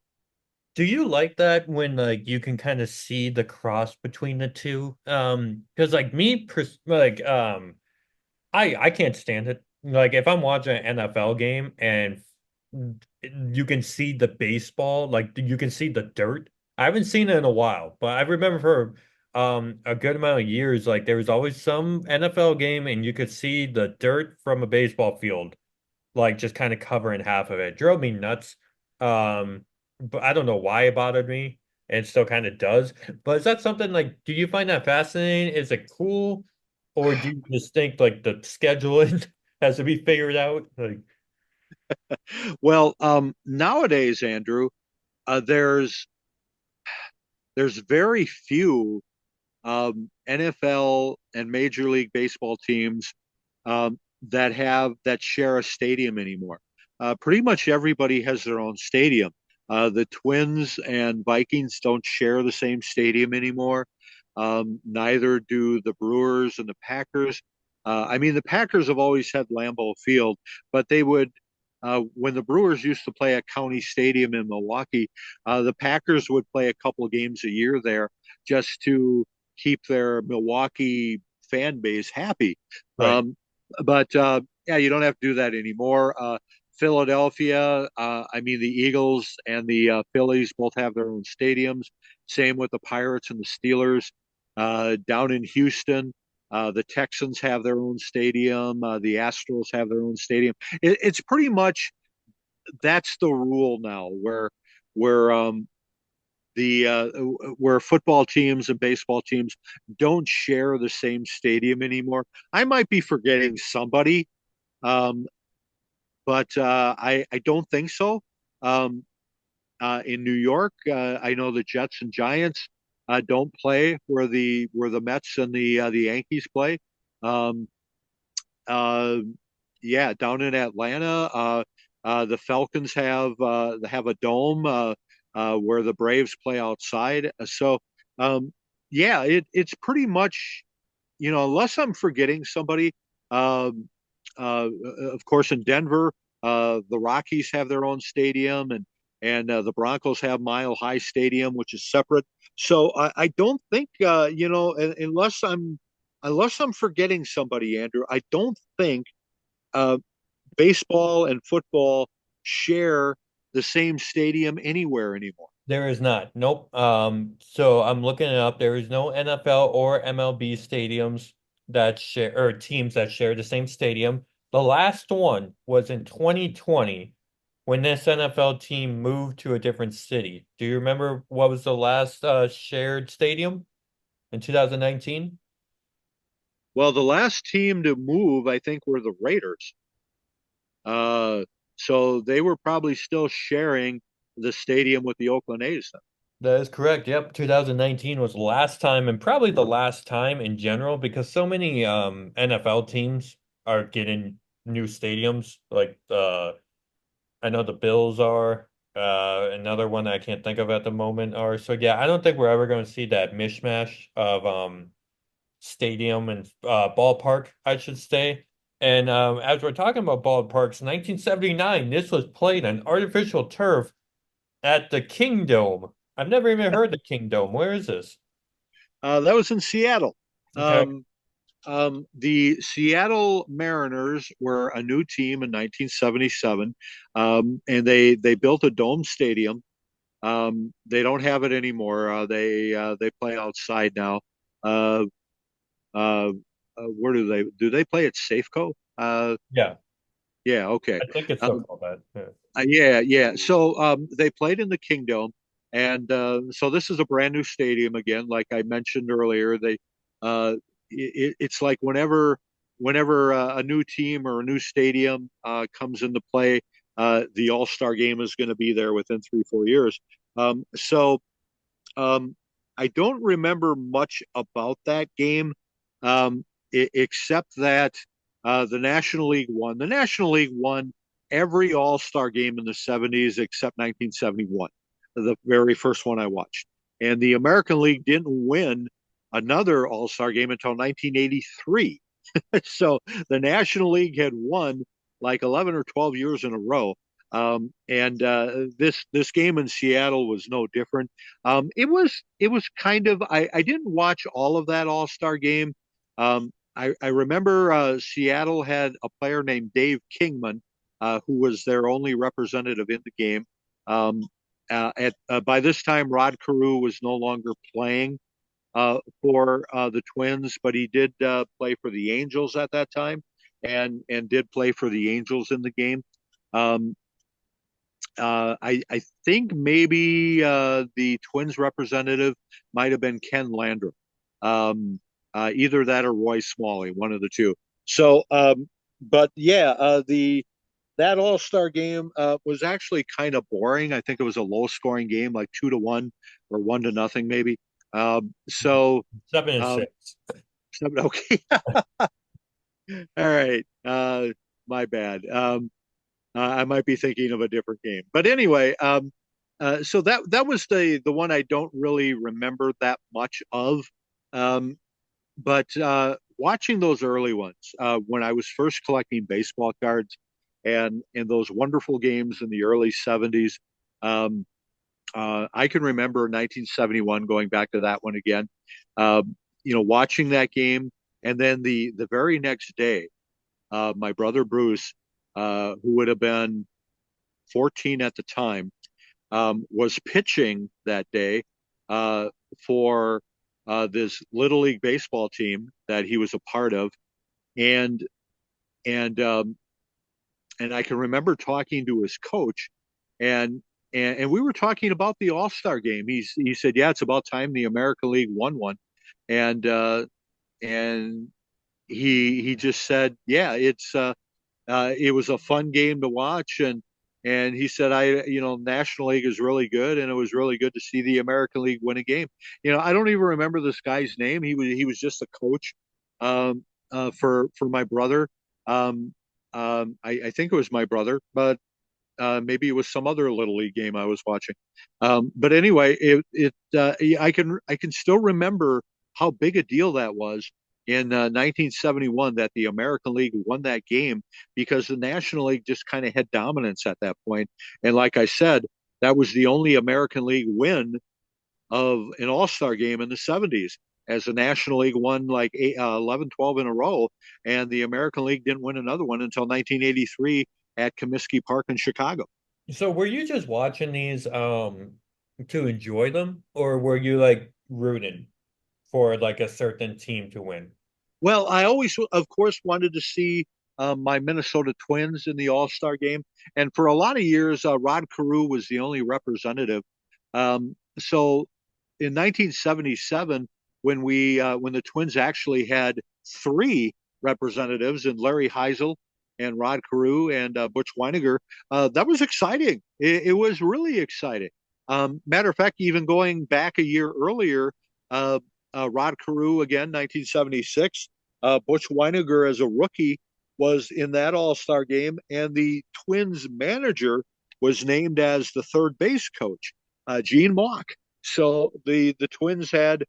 Do you like that when like you can kind of see the cross between the two? Because like I can't stand it. Like if I'm watching an NFL game and you can see the baseball, like you can see the dirt. I haven't seen it in a while, but I remember for a good amount of years, like there was always some NFL game and you could see the dirt from a baseball field, like just kind of covering half of it. Drove me nuts. But I don't know why it bothered me. And it still kind of does. But is that something like, do you find that fascinating? Is it cool? Or do you just think like the scheduling has to be figured out? Like, Well, nowadays, Andrew, there's very few NFL and Major League Baseball teams that share a stadium anymore. Pretty much everybody has their own stadium. The Twins and Vikings don't share the same stadium anymore. Neither do the Brewers and the Packers. I mean, the Packers have always had Lambeau Field, but they would, when the Brewers used to play at County Stadium in Milwaukee, the Packers would play a couple of games a year there just to keep their Milwaukee fan base happy. right. But yeah, you don't have to do that anymore. Philadelphia, I mean, the Eagles and the Phillies both have their own stadiums. Same with the Pirates and the Steelers. Down in Houston, the Texans have their own stadium. The Astros have their own stadium. It's pretty much that's the rule now, where the where football teams and baseball teams don't share the same stadium anymore. I might be forgetting somebody, um, but I don't think so. Um, in New York, I know the Jets and Giants don't play where the Mets and the Yankees play. Um, uh, yeah, down in Atlanta, the Falcons have a dome where the Braves play outside. So um, yeah, it's pretty much, unless I'm forgetting somebody. Um, of course, in Denver, the Rockies have their own stadium, and the Broncos have Mile High Stadium, which is separate. So I don't think, unless I'm forgetting somebody, Andrew. I don't think uh, baseball and football share the same stadium anywhere anymore. There is not. Nope. So I'm looking it up. There is no NFL or MLB stadiums that share or teams that share the same stadium. The last one was in 2020 when this NFL team moved to a different city. Do you remember what was the last shared stadium in 2019? Well, the last team to move, I think, were the Raiders. Uh, so they were probably still sharing the stadium with the Oakland A's then. That is correct. Yep, 2019 was the last time and probably the last time in general because so many NFL teams are getting new stadiums. Like I know the Bills are another one that I can't think of at the moment are. So yeah, I don't think we're ever going to see that mishmash of stadium and ballpark, I should say. And as we're talking about ballparks, 1979, this was played on artificial turf at the Kingdome. I've never even heard the Kingdome. Where is this? That was in Seattle. Okay. The Seattle Mariners were a new team in 1977, and they built a dome stadium. They don't have it anymore. They play outside now. Uh, uh, where do they play at Safeco? Yeah, Yeah, okay. I think it's still Um, called that. Yeah. yeah, yeah. So they played in the Kingdome, and so this is a brand new stadium again. Like I mentioned earlier, it's like whenever a new team or a new stadium comes into play, the All Star game is going to be there within 3 4 years. So I don't remember much about that game, except that the National League won. The National League won every All Star game in the 70s except 1971, the very first one I watched. And the American League didn't win another All Star game until 1983. So the National League had won like 11 or 12 years in a row. And this game in Seattle was no different. It was kind of I didn't watch all of that All Star game. I remember Seattle had a player named Dave Kingman, who was their only representative in the game. Um, by this time, Rod Carew was no longer playing for the Twins, but he did play for the Angels at that time, and did play for the Angels in the game. Um, I think maybe the Twins representative might have been Ken Landrum. Um, either that or Roy Smalley, one of the two. So, but yeah, the that All Star game was actually kind of boring. I think it was a low scoring game, like 2-1 or 1-0, maybe. So, 7 and um, 6. okay, all right, my bad. I might be thinking of a different game, but anyway, so that was the one I don't really remember that much of. Um, but watching those early ones, when I was first collecting baseball cards, and those wonderful games in the early '70s, um, I can remember 1971, going back to that one again. Watching that game, and then the very next day, my brother Bruce, who would have been 14 at the time, was pitching that day uh, for this little league baseball team that he was a part of, and and and I can remember talking to his coach, and and we were talking about the All Star game. He said, "Yeah, it's about time the American League won one," and and he just said, "Yeah, it was a fun game to watch." And he said, National League is really good, and it was really good to see the American League win a game. I don't even remember this guy's name. He was just a coach um, for my brother. Um, I think it was my brother, but maybe it was some other little league game I was watching. But anyway, I can still remember how big a deal that was in 1971 that the American League won that game, because the National League just kind of had dominance at that point. And like I said, that was the only American League win of an All-Star game in the '70s, as the National League won like 11, 12 in a row, and the American League didn't win another one until 1983 at Comiskey Park in Chicago. So were you just watching these to enjoy them, or were you like rooting for like a certain team to win? Well, I always, of course, wanted to see my Minnesota Twins in the All Star game. And for a lot of years, Rod Carew was the only representative. So in 1977, when the Twins actually had three representatives, and Larry Heisel and Rod Carew and Butch Weiniger, that was exciting. It was really exciting. Matter of fact, even going back a year earlier, uh, Rod Carew again, 1976. Butch Weiniger, as a rookie, was in that All Star game, and the Twins manager was named as the third base coach, Gene Mauch. So the Twins had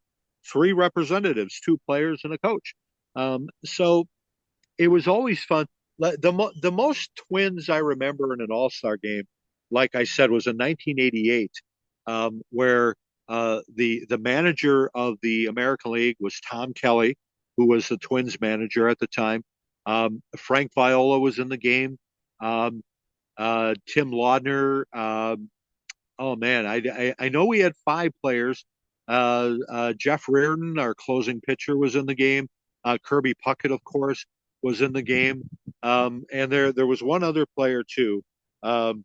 three representatives, two players and a coach. So it was always fun. The most Twins I remember in an All Star game, like I said, was in 1988, where the manager of the American League was Tom Kelly, who was the Twins manager at the time. Frank Viola was in the game. Um, Tim Laudner. Oh man, I know we had five players. Jeff Reardon, our closing pitcher, was in the game. Kirby Puckett, of course, was in the game. And there was one other player too. Um,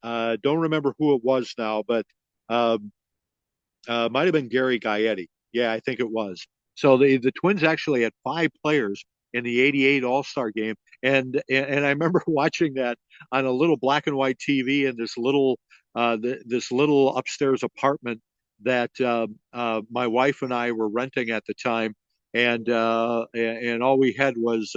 don't remember who it was now, but um, might have been Gary Gaetti. Yeah, I think it was. So the Twins actually had five players in the '88 All Star game, and I remember watching that on a little black and white TV in this little upstairs apartment that my wife and I were renting at the time, and all we had was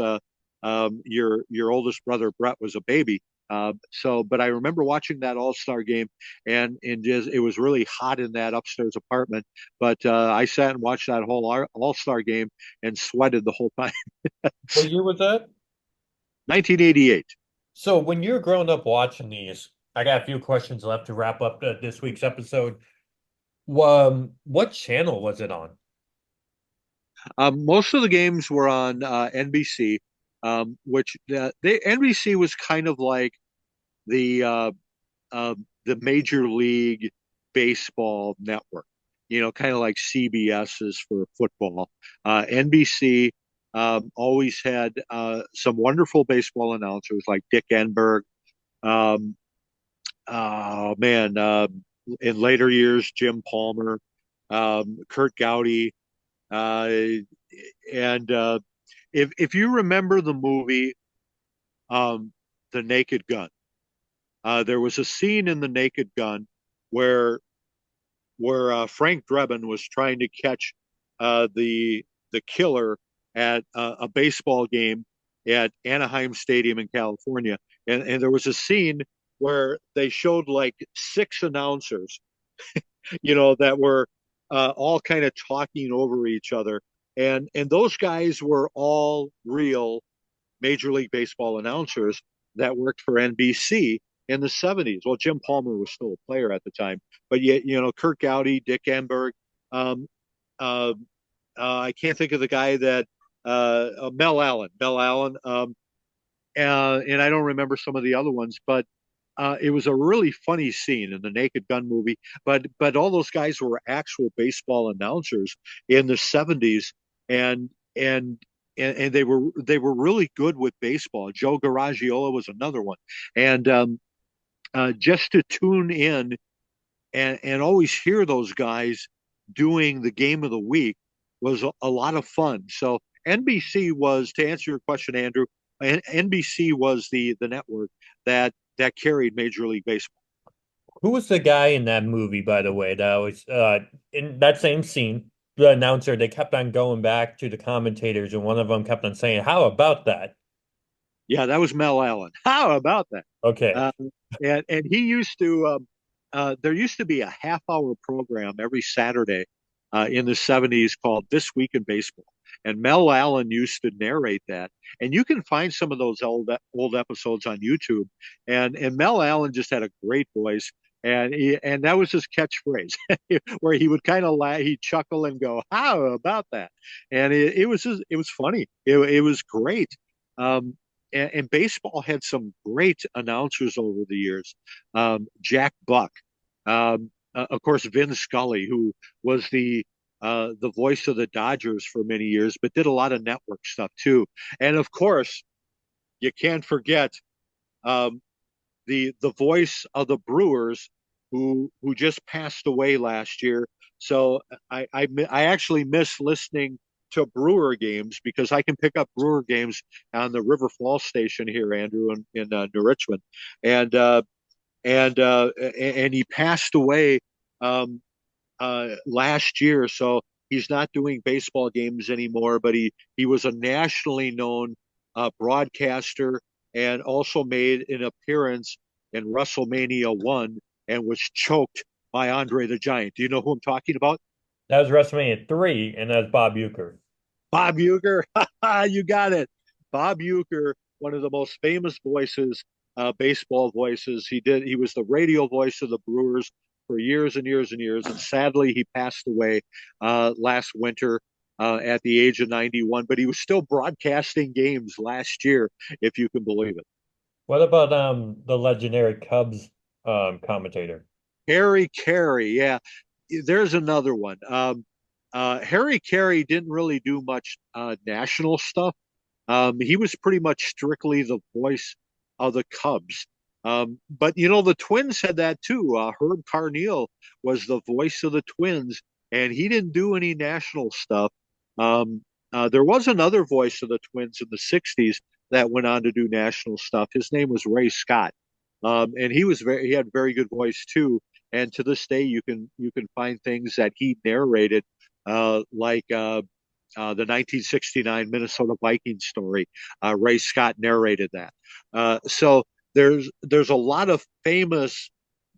your oldest brother Brett was a baby. But I remember watching that All Star game, and just it was really hot in that upstairs apartment. But I sat and watched that whole All Star game and sweated the whole time. What year was that? 1988. So when you're growing up watching these, I got a few questions left to wrap up this week's episode. What channel was it on? Most of the games were on NBC, which the NBC was kind of like the the Major League Baseball network. Kind of like CBS is for football. NBC always had some wonderful baseball announcers like Dick Enberg. Um, oh man, in later years, Jim Palmer, Kurt Gowdy. Uh, and if you remember the movie, um, The Naked Gun, there was a scene in The Naked Gun where Frank Drebin was trying to catch the killer at a baseball game at Anaheim Stadium in California, and there was a scene where they showed like six announcers, that were all kind of talking over each other, and those guys were all real Major League Baseball announcers that worked for NBC in the 70s. Well, Jim Palmer was still a player at the time, but yet, Kurt Gowdy, Dick Enberg, um, uh, I can't think of the guy that Mel Allen, and I don't remember some of the other ones, but it was a really funny scene in the Naked Gun movie. But all those guys were actual baseball announcers in the 70s, and and and they were really good with baseball. Joe Garagiola was another one, and just to tune in and always hear those guys doing the game of the week was a lot of fun. So NBC was, to answer your question, Andrew, NBC was the network that carried Major League Baseball. Who was the guy in that movie, by the way, that was in that same scene? The announcer, they kept on going back to the commentators, and one of them kept on saying, "How about that?" Yeah, that was Mel Allen. How about that? Okay. Uh, and he used to. There used to be a half-hour program every Saturday in the 70s called This Week in Baseball, and Mel Allen used to narrate that. And you can find some of those old episodes on YouTube. And Mel Allen just had a great voice, and that was his catchphrase, where he would kind of laugh, he'd chuckle and go, "How about that?" And it was funny. It was great. Um, and baseball had some great announcers over the years. Jack Buck, of course, Vin Scully, who was the voice of the Dodgers for many years, but did a lot of network stuff too. And of course, you can't forget um, the voice of the Brewers, who just passed away last year. So I actually miss listening to Brewer games because I can pick up Brewer games on the River Falls station here, Andrew, in New Richmond, and and he passed away last year. So he's not doing baseball games anymore, but he was a nationally known broadcaster and also made an appearance in WrestleMania 1 and was choked by Andre the Giant. Do you know who I'm talking about? That was WrestleMania 3, and that's Bob Uecker. Bob Uecker. You got it. Bob Uecker, one of the most famous voices, baseball voices. He was the radio voice of the Brewers for years and years and years. And sadly, he passed away last winter at the age of 91. But he was still broadcasting games last year, if you can believe it. What about the legendary Cubs commentator? Harry Carey, yeah, there's another one. Harry Carey didn't really do much national stuff. He was pretty much strictly the voice of the Cubs. But the Twins had that too. Herb Carneal was the voice of the Twins, and he didn't do any national stuff. There was another voice of the Twins in the '60s that went on to do national stuff. His name was Ray Scott, and he had a very good voice too. And to this day, you can find things that he narrated, like the 1969 Minnesota Vikings story. Ray Scott narrated that. So there's a lot of famous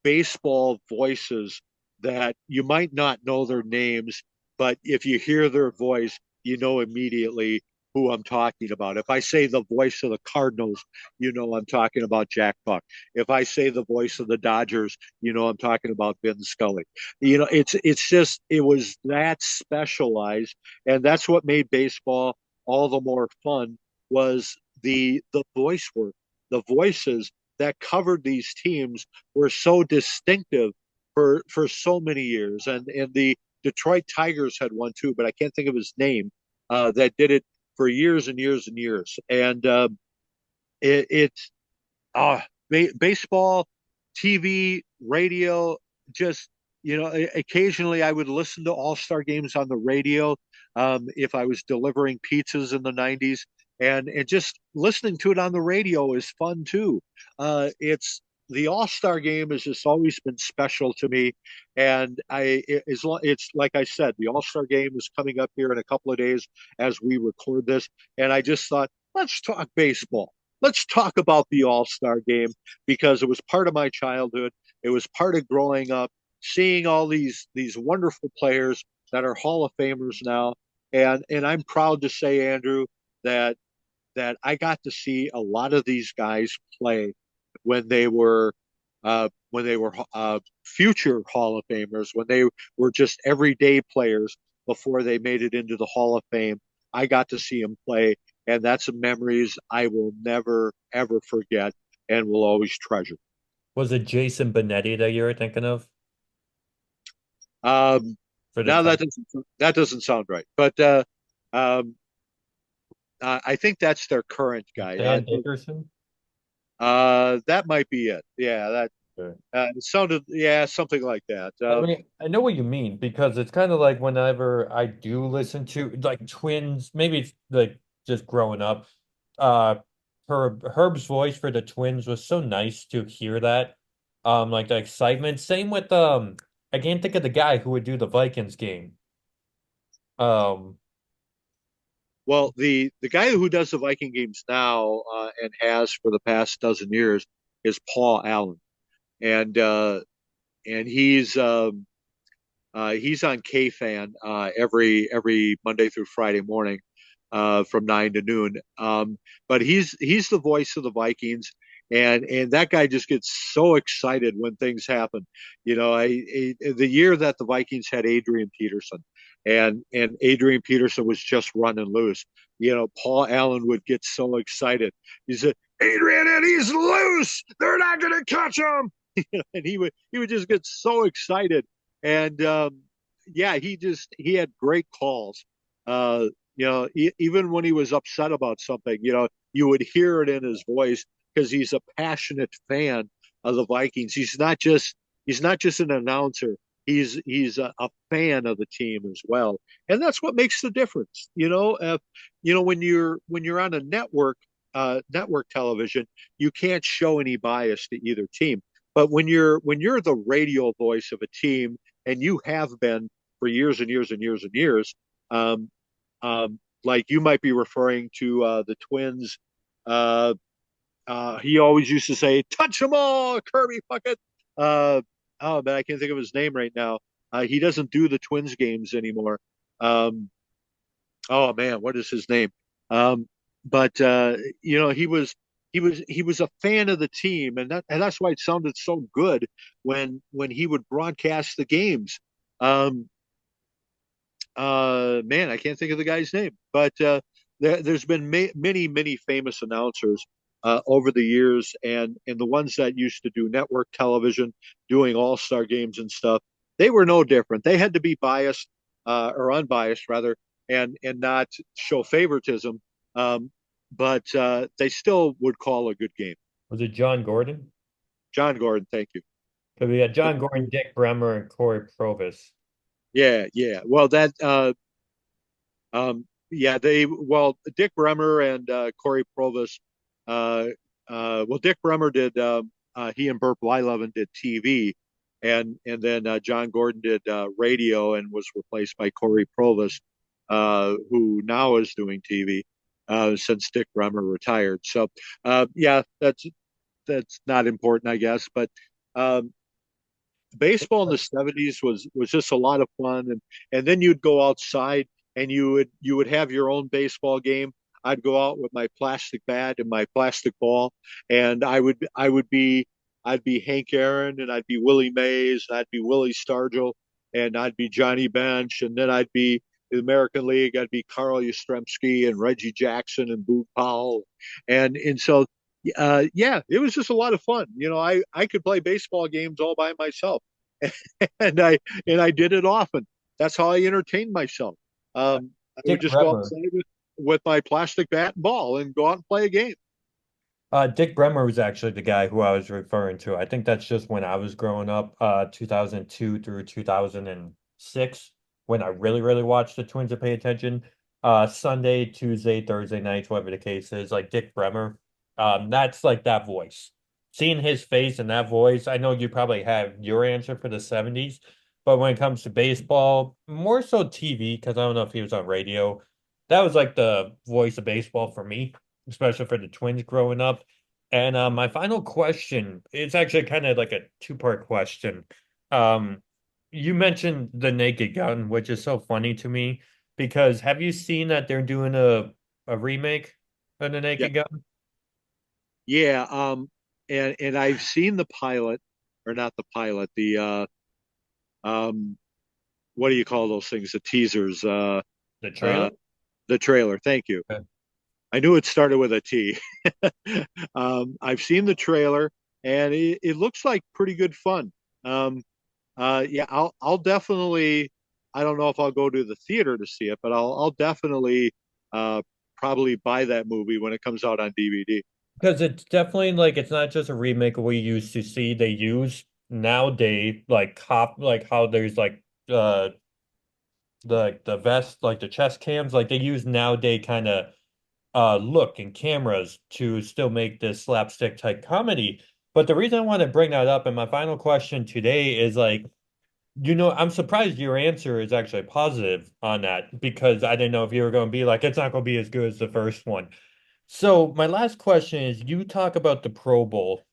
baseball voices that you might not know their names, but if you hear their voice, you know immediately who I'm talking about. If I say the voice of the Cardinals, I'm talking about Jack Buck. If I say the voice of the Dodgers, I'm talking about Vin Scully. It's just it was that specialized, and that's what made baseball all the more fun was the voice work. The voices that covered these teams were so distinctive for so many years, and the Detroit Tigers had one too, but I can't think of his name. That did it for years and years and years. And it's baseball, TV, radio. Just occasionally I would listen to All Star games on the radio. if I was delivering pizzas in the 90s. And just listening to it on the radio is fun too. It's the All-Star game has just always been special to me. And it's like I said, the All-Star game is coming up here in a couple of days as we record this. And I just thought, let's talk baseball. Let's talk about the All-Star game because it was part of my childhood. It was part of growing up, seeing all these wonderful players that are Hall of Famers now. And I'm proud to say, Andrew, that I got to see a lot of these guys play when they were future Hall of Famers, when they were just everyday players before they made it into the Hall of Fame. I got to see them play, and that's some memories I will never ever forget and will always treasure. Was it Jason Benetti that you were thinking of Um, for the now time? that doesn't sound right, but um, I think that's their current guy. Dan Dickerson? That might be it. Yeah, that Sure. it sounded, yeah, something like that. I mean, I know what you mean because it's kind of like whenever I do listen to like Twins, maybe it's like just growing up, uh Herb's voice for the Twins was so nice to hear that. Like the excitement. Same with I can't think of the guy who would do the Vikings game. Um Well, the guy who does the Viking games now and has for the past dozen years is Paul Allen, and he's on KFan every Monday through Friday morning from 9 to noon. But he's the voice of the Vikings, and that guy just gets so excited when things happen. The year that the Vikings had Adrian Peterson, and Adrian Peterson was just running loose. Paul Allen would get so excited. He said, "Adrian, and he's loose. They're not going to catch him." And he would just get so excited. And yeah, he had great calls. Even when he was upset about something, you would hear it in his voice because he's a passionate fan of the Vikings. He's not just an announcer. He's a fan of the team as well, and that's what makes the difference. When you're on a network television, you can't show any bias to either team. But when you're the radio voice of a team, and you have been for years and years and years and years, um, like you might be referring to the Twins. Uh, he always used to say, "Touch them all, Kirby, fuck it." Uh, oh man, I can't think of his name right now. He doesn't do the Twins games anymore. Um, oh man, what is his name? Um, but he was a fan of the team, and that's why it sounded so good when he would broadcast the games. Um, man, I can't think of the guy's name, but there's been many famous announcers over the years, and the ones that used to do network television, doing all-star games and stuff, they were no different. They had to be biased or unbiased rather, and not show favoritism, um, but they still would call a good game. was it John Gordon? John Gordon, thank you. But we had John Gordon, Dick Bremer, and Corey Provis. Yeah, yeah. Well, yeah, Dick Bremer and Corey Provis. Uh, Dick Bremer did. He and Burt Blyleven did TV, and then John Gordon did radio and was replaced by Corey Provis, who now is doing TV since Dick Bremer retired. So, yeah, that's not important, I guess. But um, baseball in the 70s was just a lot of fun, and then you'd go outside and you would have your own baseball game. I'd go out with my plastic bat and my plastic ball, and I'd be Hank Aaron, and I'd be Willie Mays, and I'd be Willie Stargell, and I'd be Johnny Bench, and then I'd be the American League. I'd be Carl Yastrzemski and Reggie Jackson and Boog Powell, and so yeah, it was just a lot of fun. I could play baseball games all by myself, and I did it often. That's how I entertained myself. I would Dick just go Bremer. outside with my plastic bat and ball and go out and play a game. Dick Bremer was actually the guy who I was referring to. I think that's just when I was growing up, 2002 through 2006. when I really, really watch the Twins and pay attention. Sunday, Tuesday, Thursday nights, whatever the case is, like Dick Bremer. That's like that voice. Seeing his face and that voice, I know you probably have your answer for the 70s, but when it comes to baseball, more so TV, because I don't know if he was on radio. That was like the voice of baseball for me, especially for the Twins growing up. And my final question, it's actually kind of like a two-part question. Um, you mentioned the Naked Gun, which is so funny to me because have you seen that they're doing a remake of the Yeah, Naked Gun? yeah. And I've seen the pilot, or not the pilot, the um, what do you call those things? The teasers, The trailer? uh, the trailer. Thank you. Okay. I knew it started with a T. I've seen the trailer, and it looks like pretty good fun. Um, yeah, I'll definitely. I don't know if I'll go to the theater to see it, but I'll definitely uh, probably buy that movie when it comes out on DVD. Because it's definitely like it's not just a remake of what you used to see. They use nowadays like cop like how there's like the vest like the chest cams like they use nowadays kind of look and cameras to still make this slapstick type comedy. But the reason I want to bring that up and my final question today is like, I'm surprised your answer is actually positive on that because I didn't know if you were going to be like, it's not going to be as good as the first one. So my last question is, you talk about the Pro Bowl.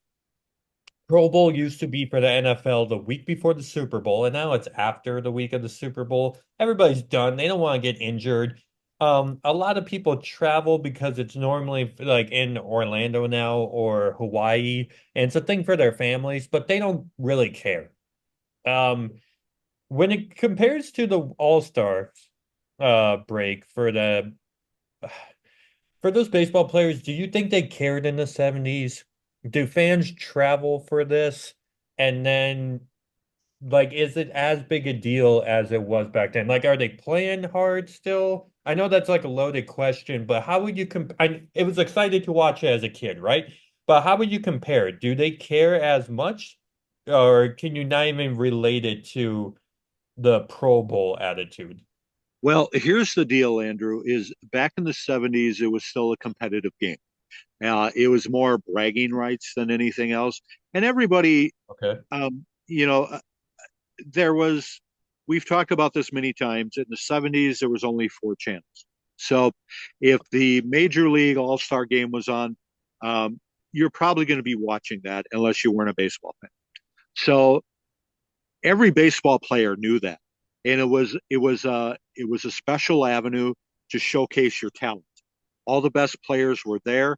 Pro Bowl used to be for the NFL the week before the Super Bowl, and now it's after the week of the Super Bowl. Everybody's done. They don't want to get injured. A lot of people travel because it's normally like in Orlando now or Hawaii, and it's a thing for their families, but they don't really care. Um, when it compares to the All-Star break for those baseball players, do you think they cared in the 70s? Do fans travel for this? And then, like, is it as big a deal as it was back then? Like, are they playing hard still? I know that's like a loaded question, but how would you compare? It was exciting to watch it as a kid, right? But how would you compare? Do they care as much? Or can you not even relate it to the Pro Bowl attitude? Well, here's the deal, Andrew, is back in the 70s, it was still a competitive game. It was more bragging rights than anything else. And everybody, Okay. you know, there was, we've talked about this many times. In the 70s, there was only four channels. So if the Major League All Star game was on, um, you're probably going to be watching that unless you weren't a baseball fan. So every baseball player knew that, and it was a special avenue to showcase your talent. All the best players were there,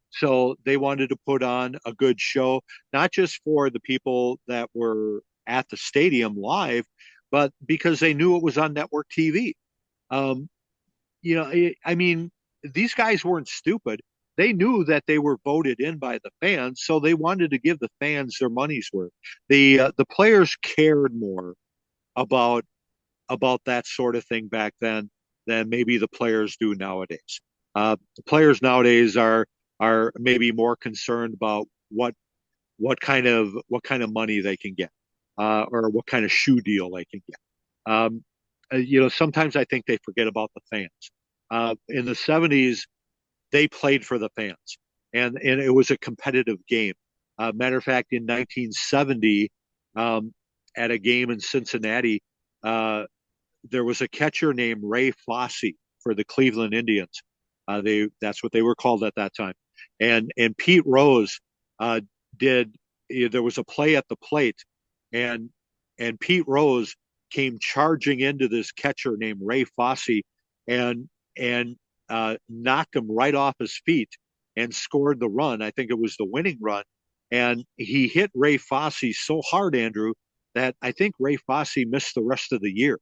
so they wanted to put on a good show, not just for the people that were at the stadium live, but because they knew it was on network TV. Um, I mean, these guys weren't stupid. They knew that they were voted in by the fans, so they wanted to give the fans their money's worth. The players cared more about that sort of thing back then than maybe the players do nowadays. The players nowadays are maybe more concerned about what kind of money they can get, or what kind of shoe deal they can get. Sometimes I think they forget about the fans. In the 70s, they played for the fans, and it was a competitive game. Matter of fact, in 1970, um, at a game in Cincinnati, uh, there was a catcher named Ray Fosse for the Cleveland Indians. That's what they were called at that time. And Pete Rose uh, did. There was a play at the plate, and Pete Rose came charging into this catcher named Ray Fosse, and knocked him right off his feet and scored the run. I think it was the winning run, and he hit Ray Fosse so hard, Andrew, that I think Ray Fosse missed the rest of the year.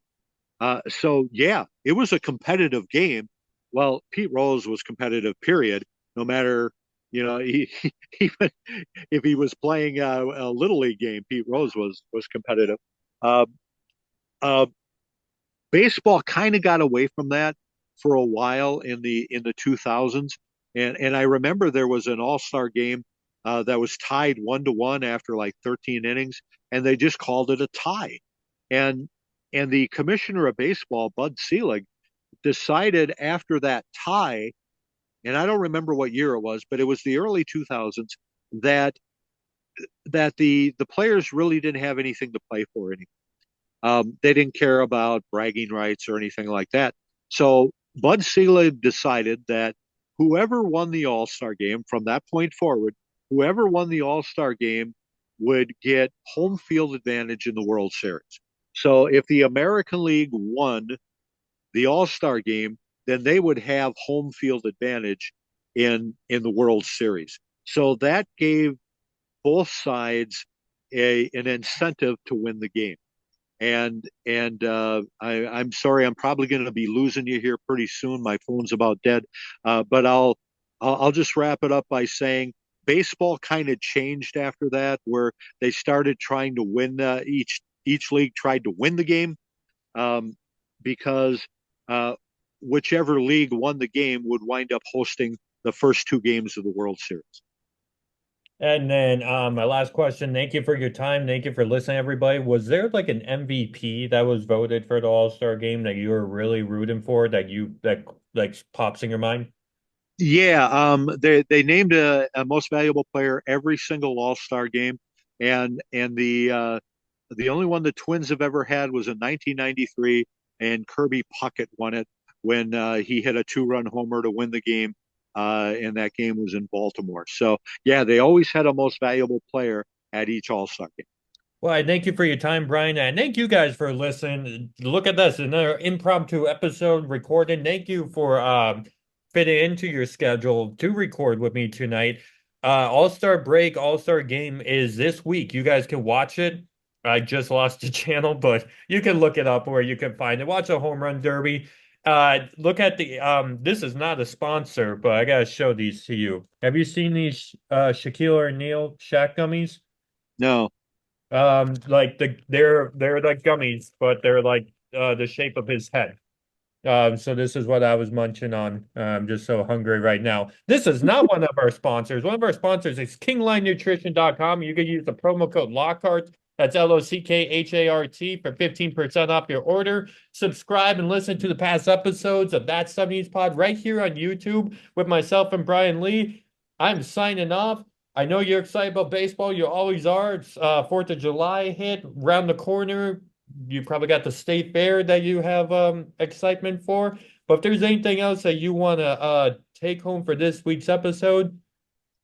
So yeah, it was a competitive game. Well, Pete Rose was competitive, period. No matter, even if he was playing a little league game, Pete Rose was competitive. Uh, uh, Baseball kind of got away from that for a while in the 2000s, and I remember there was an All Star game that was tied 1-1 after like 13 innings, and they just called it a tie. And and the commissioner of baseball, Bud Selig, decided after that tie, and I don't remember what year it was, but it was the early 2000s, that the players really didn't have anything to play for anymore. They didn't care about bragging rights or anything like that. So Bud Selig decided that whoever won the All Star game from that point forward, whoever won the All Star game would get home field advantage in the World Series. So if the American League won the All Star game, then they would have home field advantage in the World Series. So that gave both sides an incentive to win the game. I'm sorry, I'm probably going to be losing you here pretty soon. My phone's about dead, but I'll just wrap it up by saying baseball kind of changed after that, where they started trying to win. Each league tried to win the game, because uh, whichever league won the game would wind up hosting the first two games of the World Series. And then my last question, thank you for your time. Thank you for listening, everybody. Was there like an MVP that was voted for the All-Star game that you were really rooting for that like pops in your mind? Yeah, they named a most valuable player every single All Star game, and the only one the Twins have ever had was in 1993, and Kirby Puckett won it when he hit a two-run homer to win the game, and that game was in Baltimore. So yeah, they always had a most valuable player at each All Star game. Well, I thank you for your time, Brian, and thank you guys for listening. Look at this, another impromptu episode recorded. Thank you for fitting into your schedule to record with me tonight. All-Star break, All-Star game is this week. You guys can watch it. I just lost the channel, but you can look it up where you can find it. Watch a home run derby. Look at the this is not a sponsor, but I gotta show these to you. Have you seen these Shaquille O'Neal Shaq gummies? No, Like they're like gummies, but they're like the shape of his head. So this is what I was munching on. I'm just so hungry right now. This is not one of our sponsors. One of our sponsors is KingLineNutrition.com. You can use the promo code Lockhart. That's LOCKHART for 15% off your order. Subscribe and listen to the past episodes of That 70s Pod right here on YouTube with myself and Bryan Lee. I'm signing off. I know you're excited about baseball. You always are. It's 4th of July hit around the corner. You probably got the state fair that you have excitement for. But if there's anything else that you want to take home for this week's episode,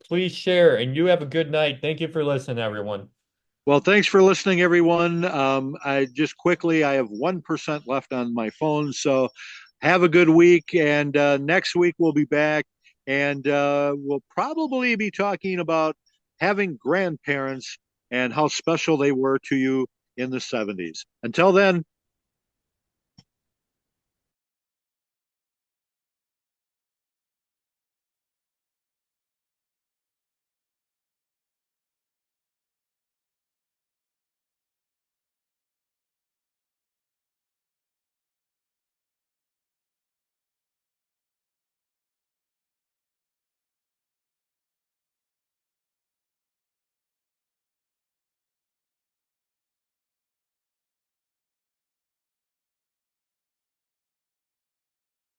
please share. And you have a good night. Thank you for listening, everyone. well, thanks for listening, everyone. I just quickly, I have 1% left on my phone, so have a good week. And next week we'll be back, and we'll probably be talking about having grandparents and how special they were to you in the 70s. Until then,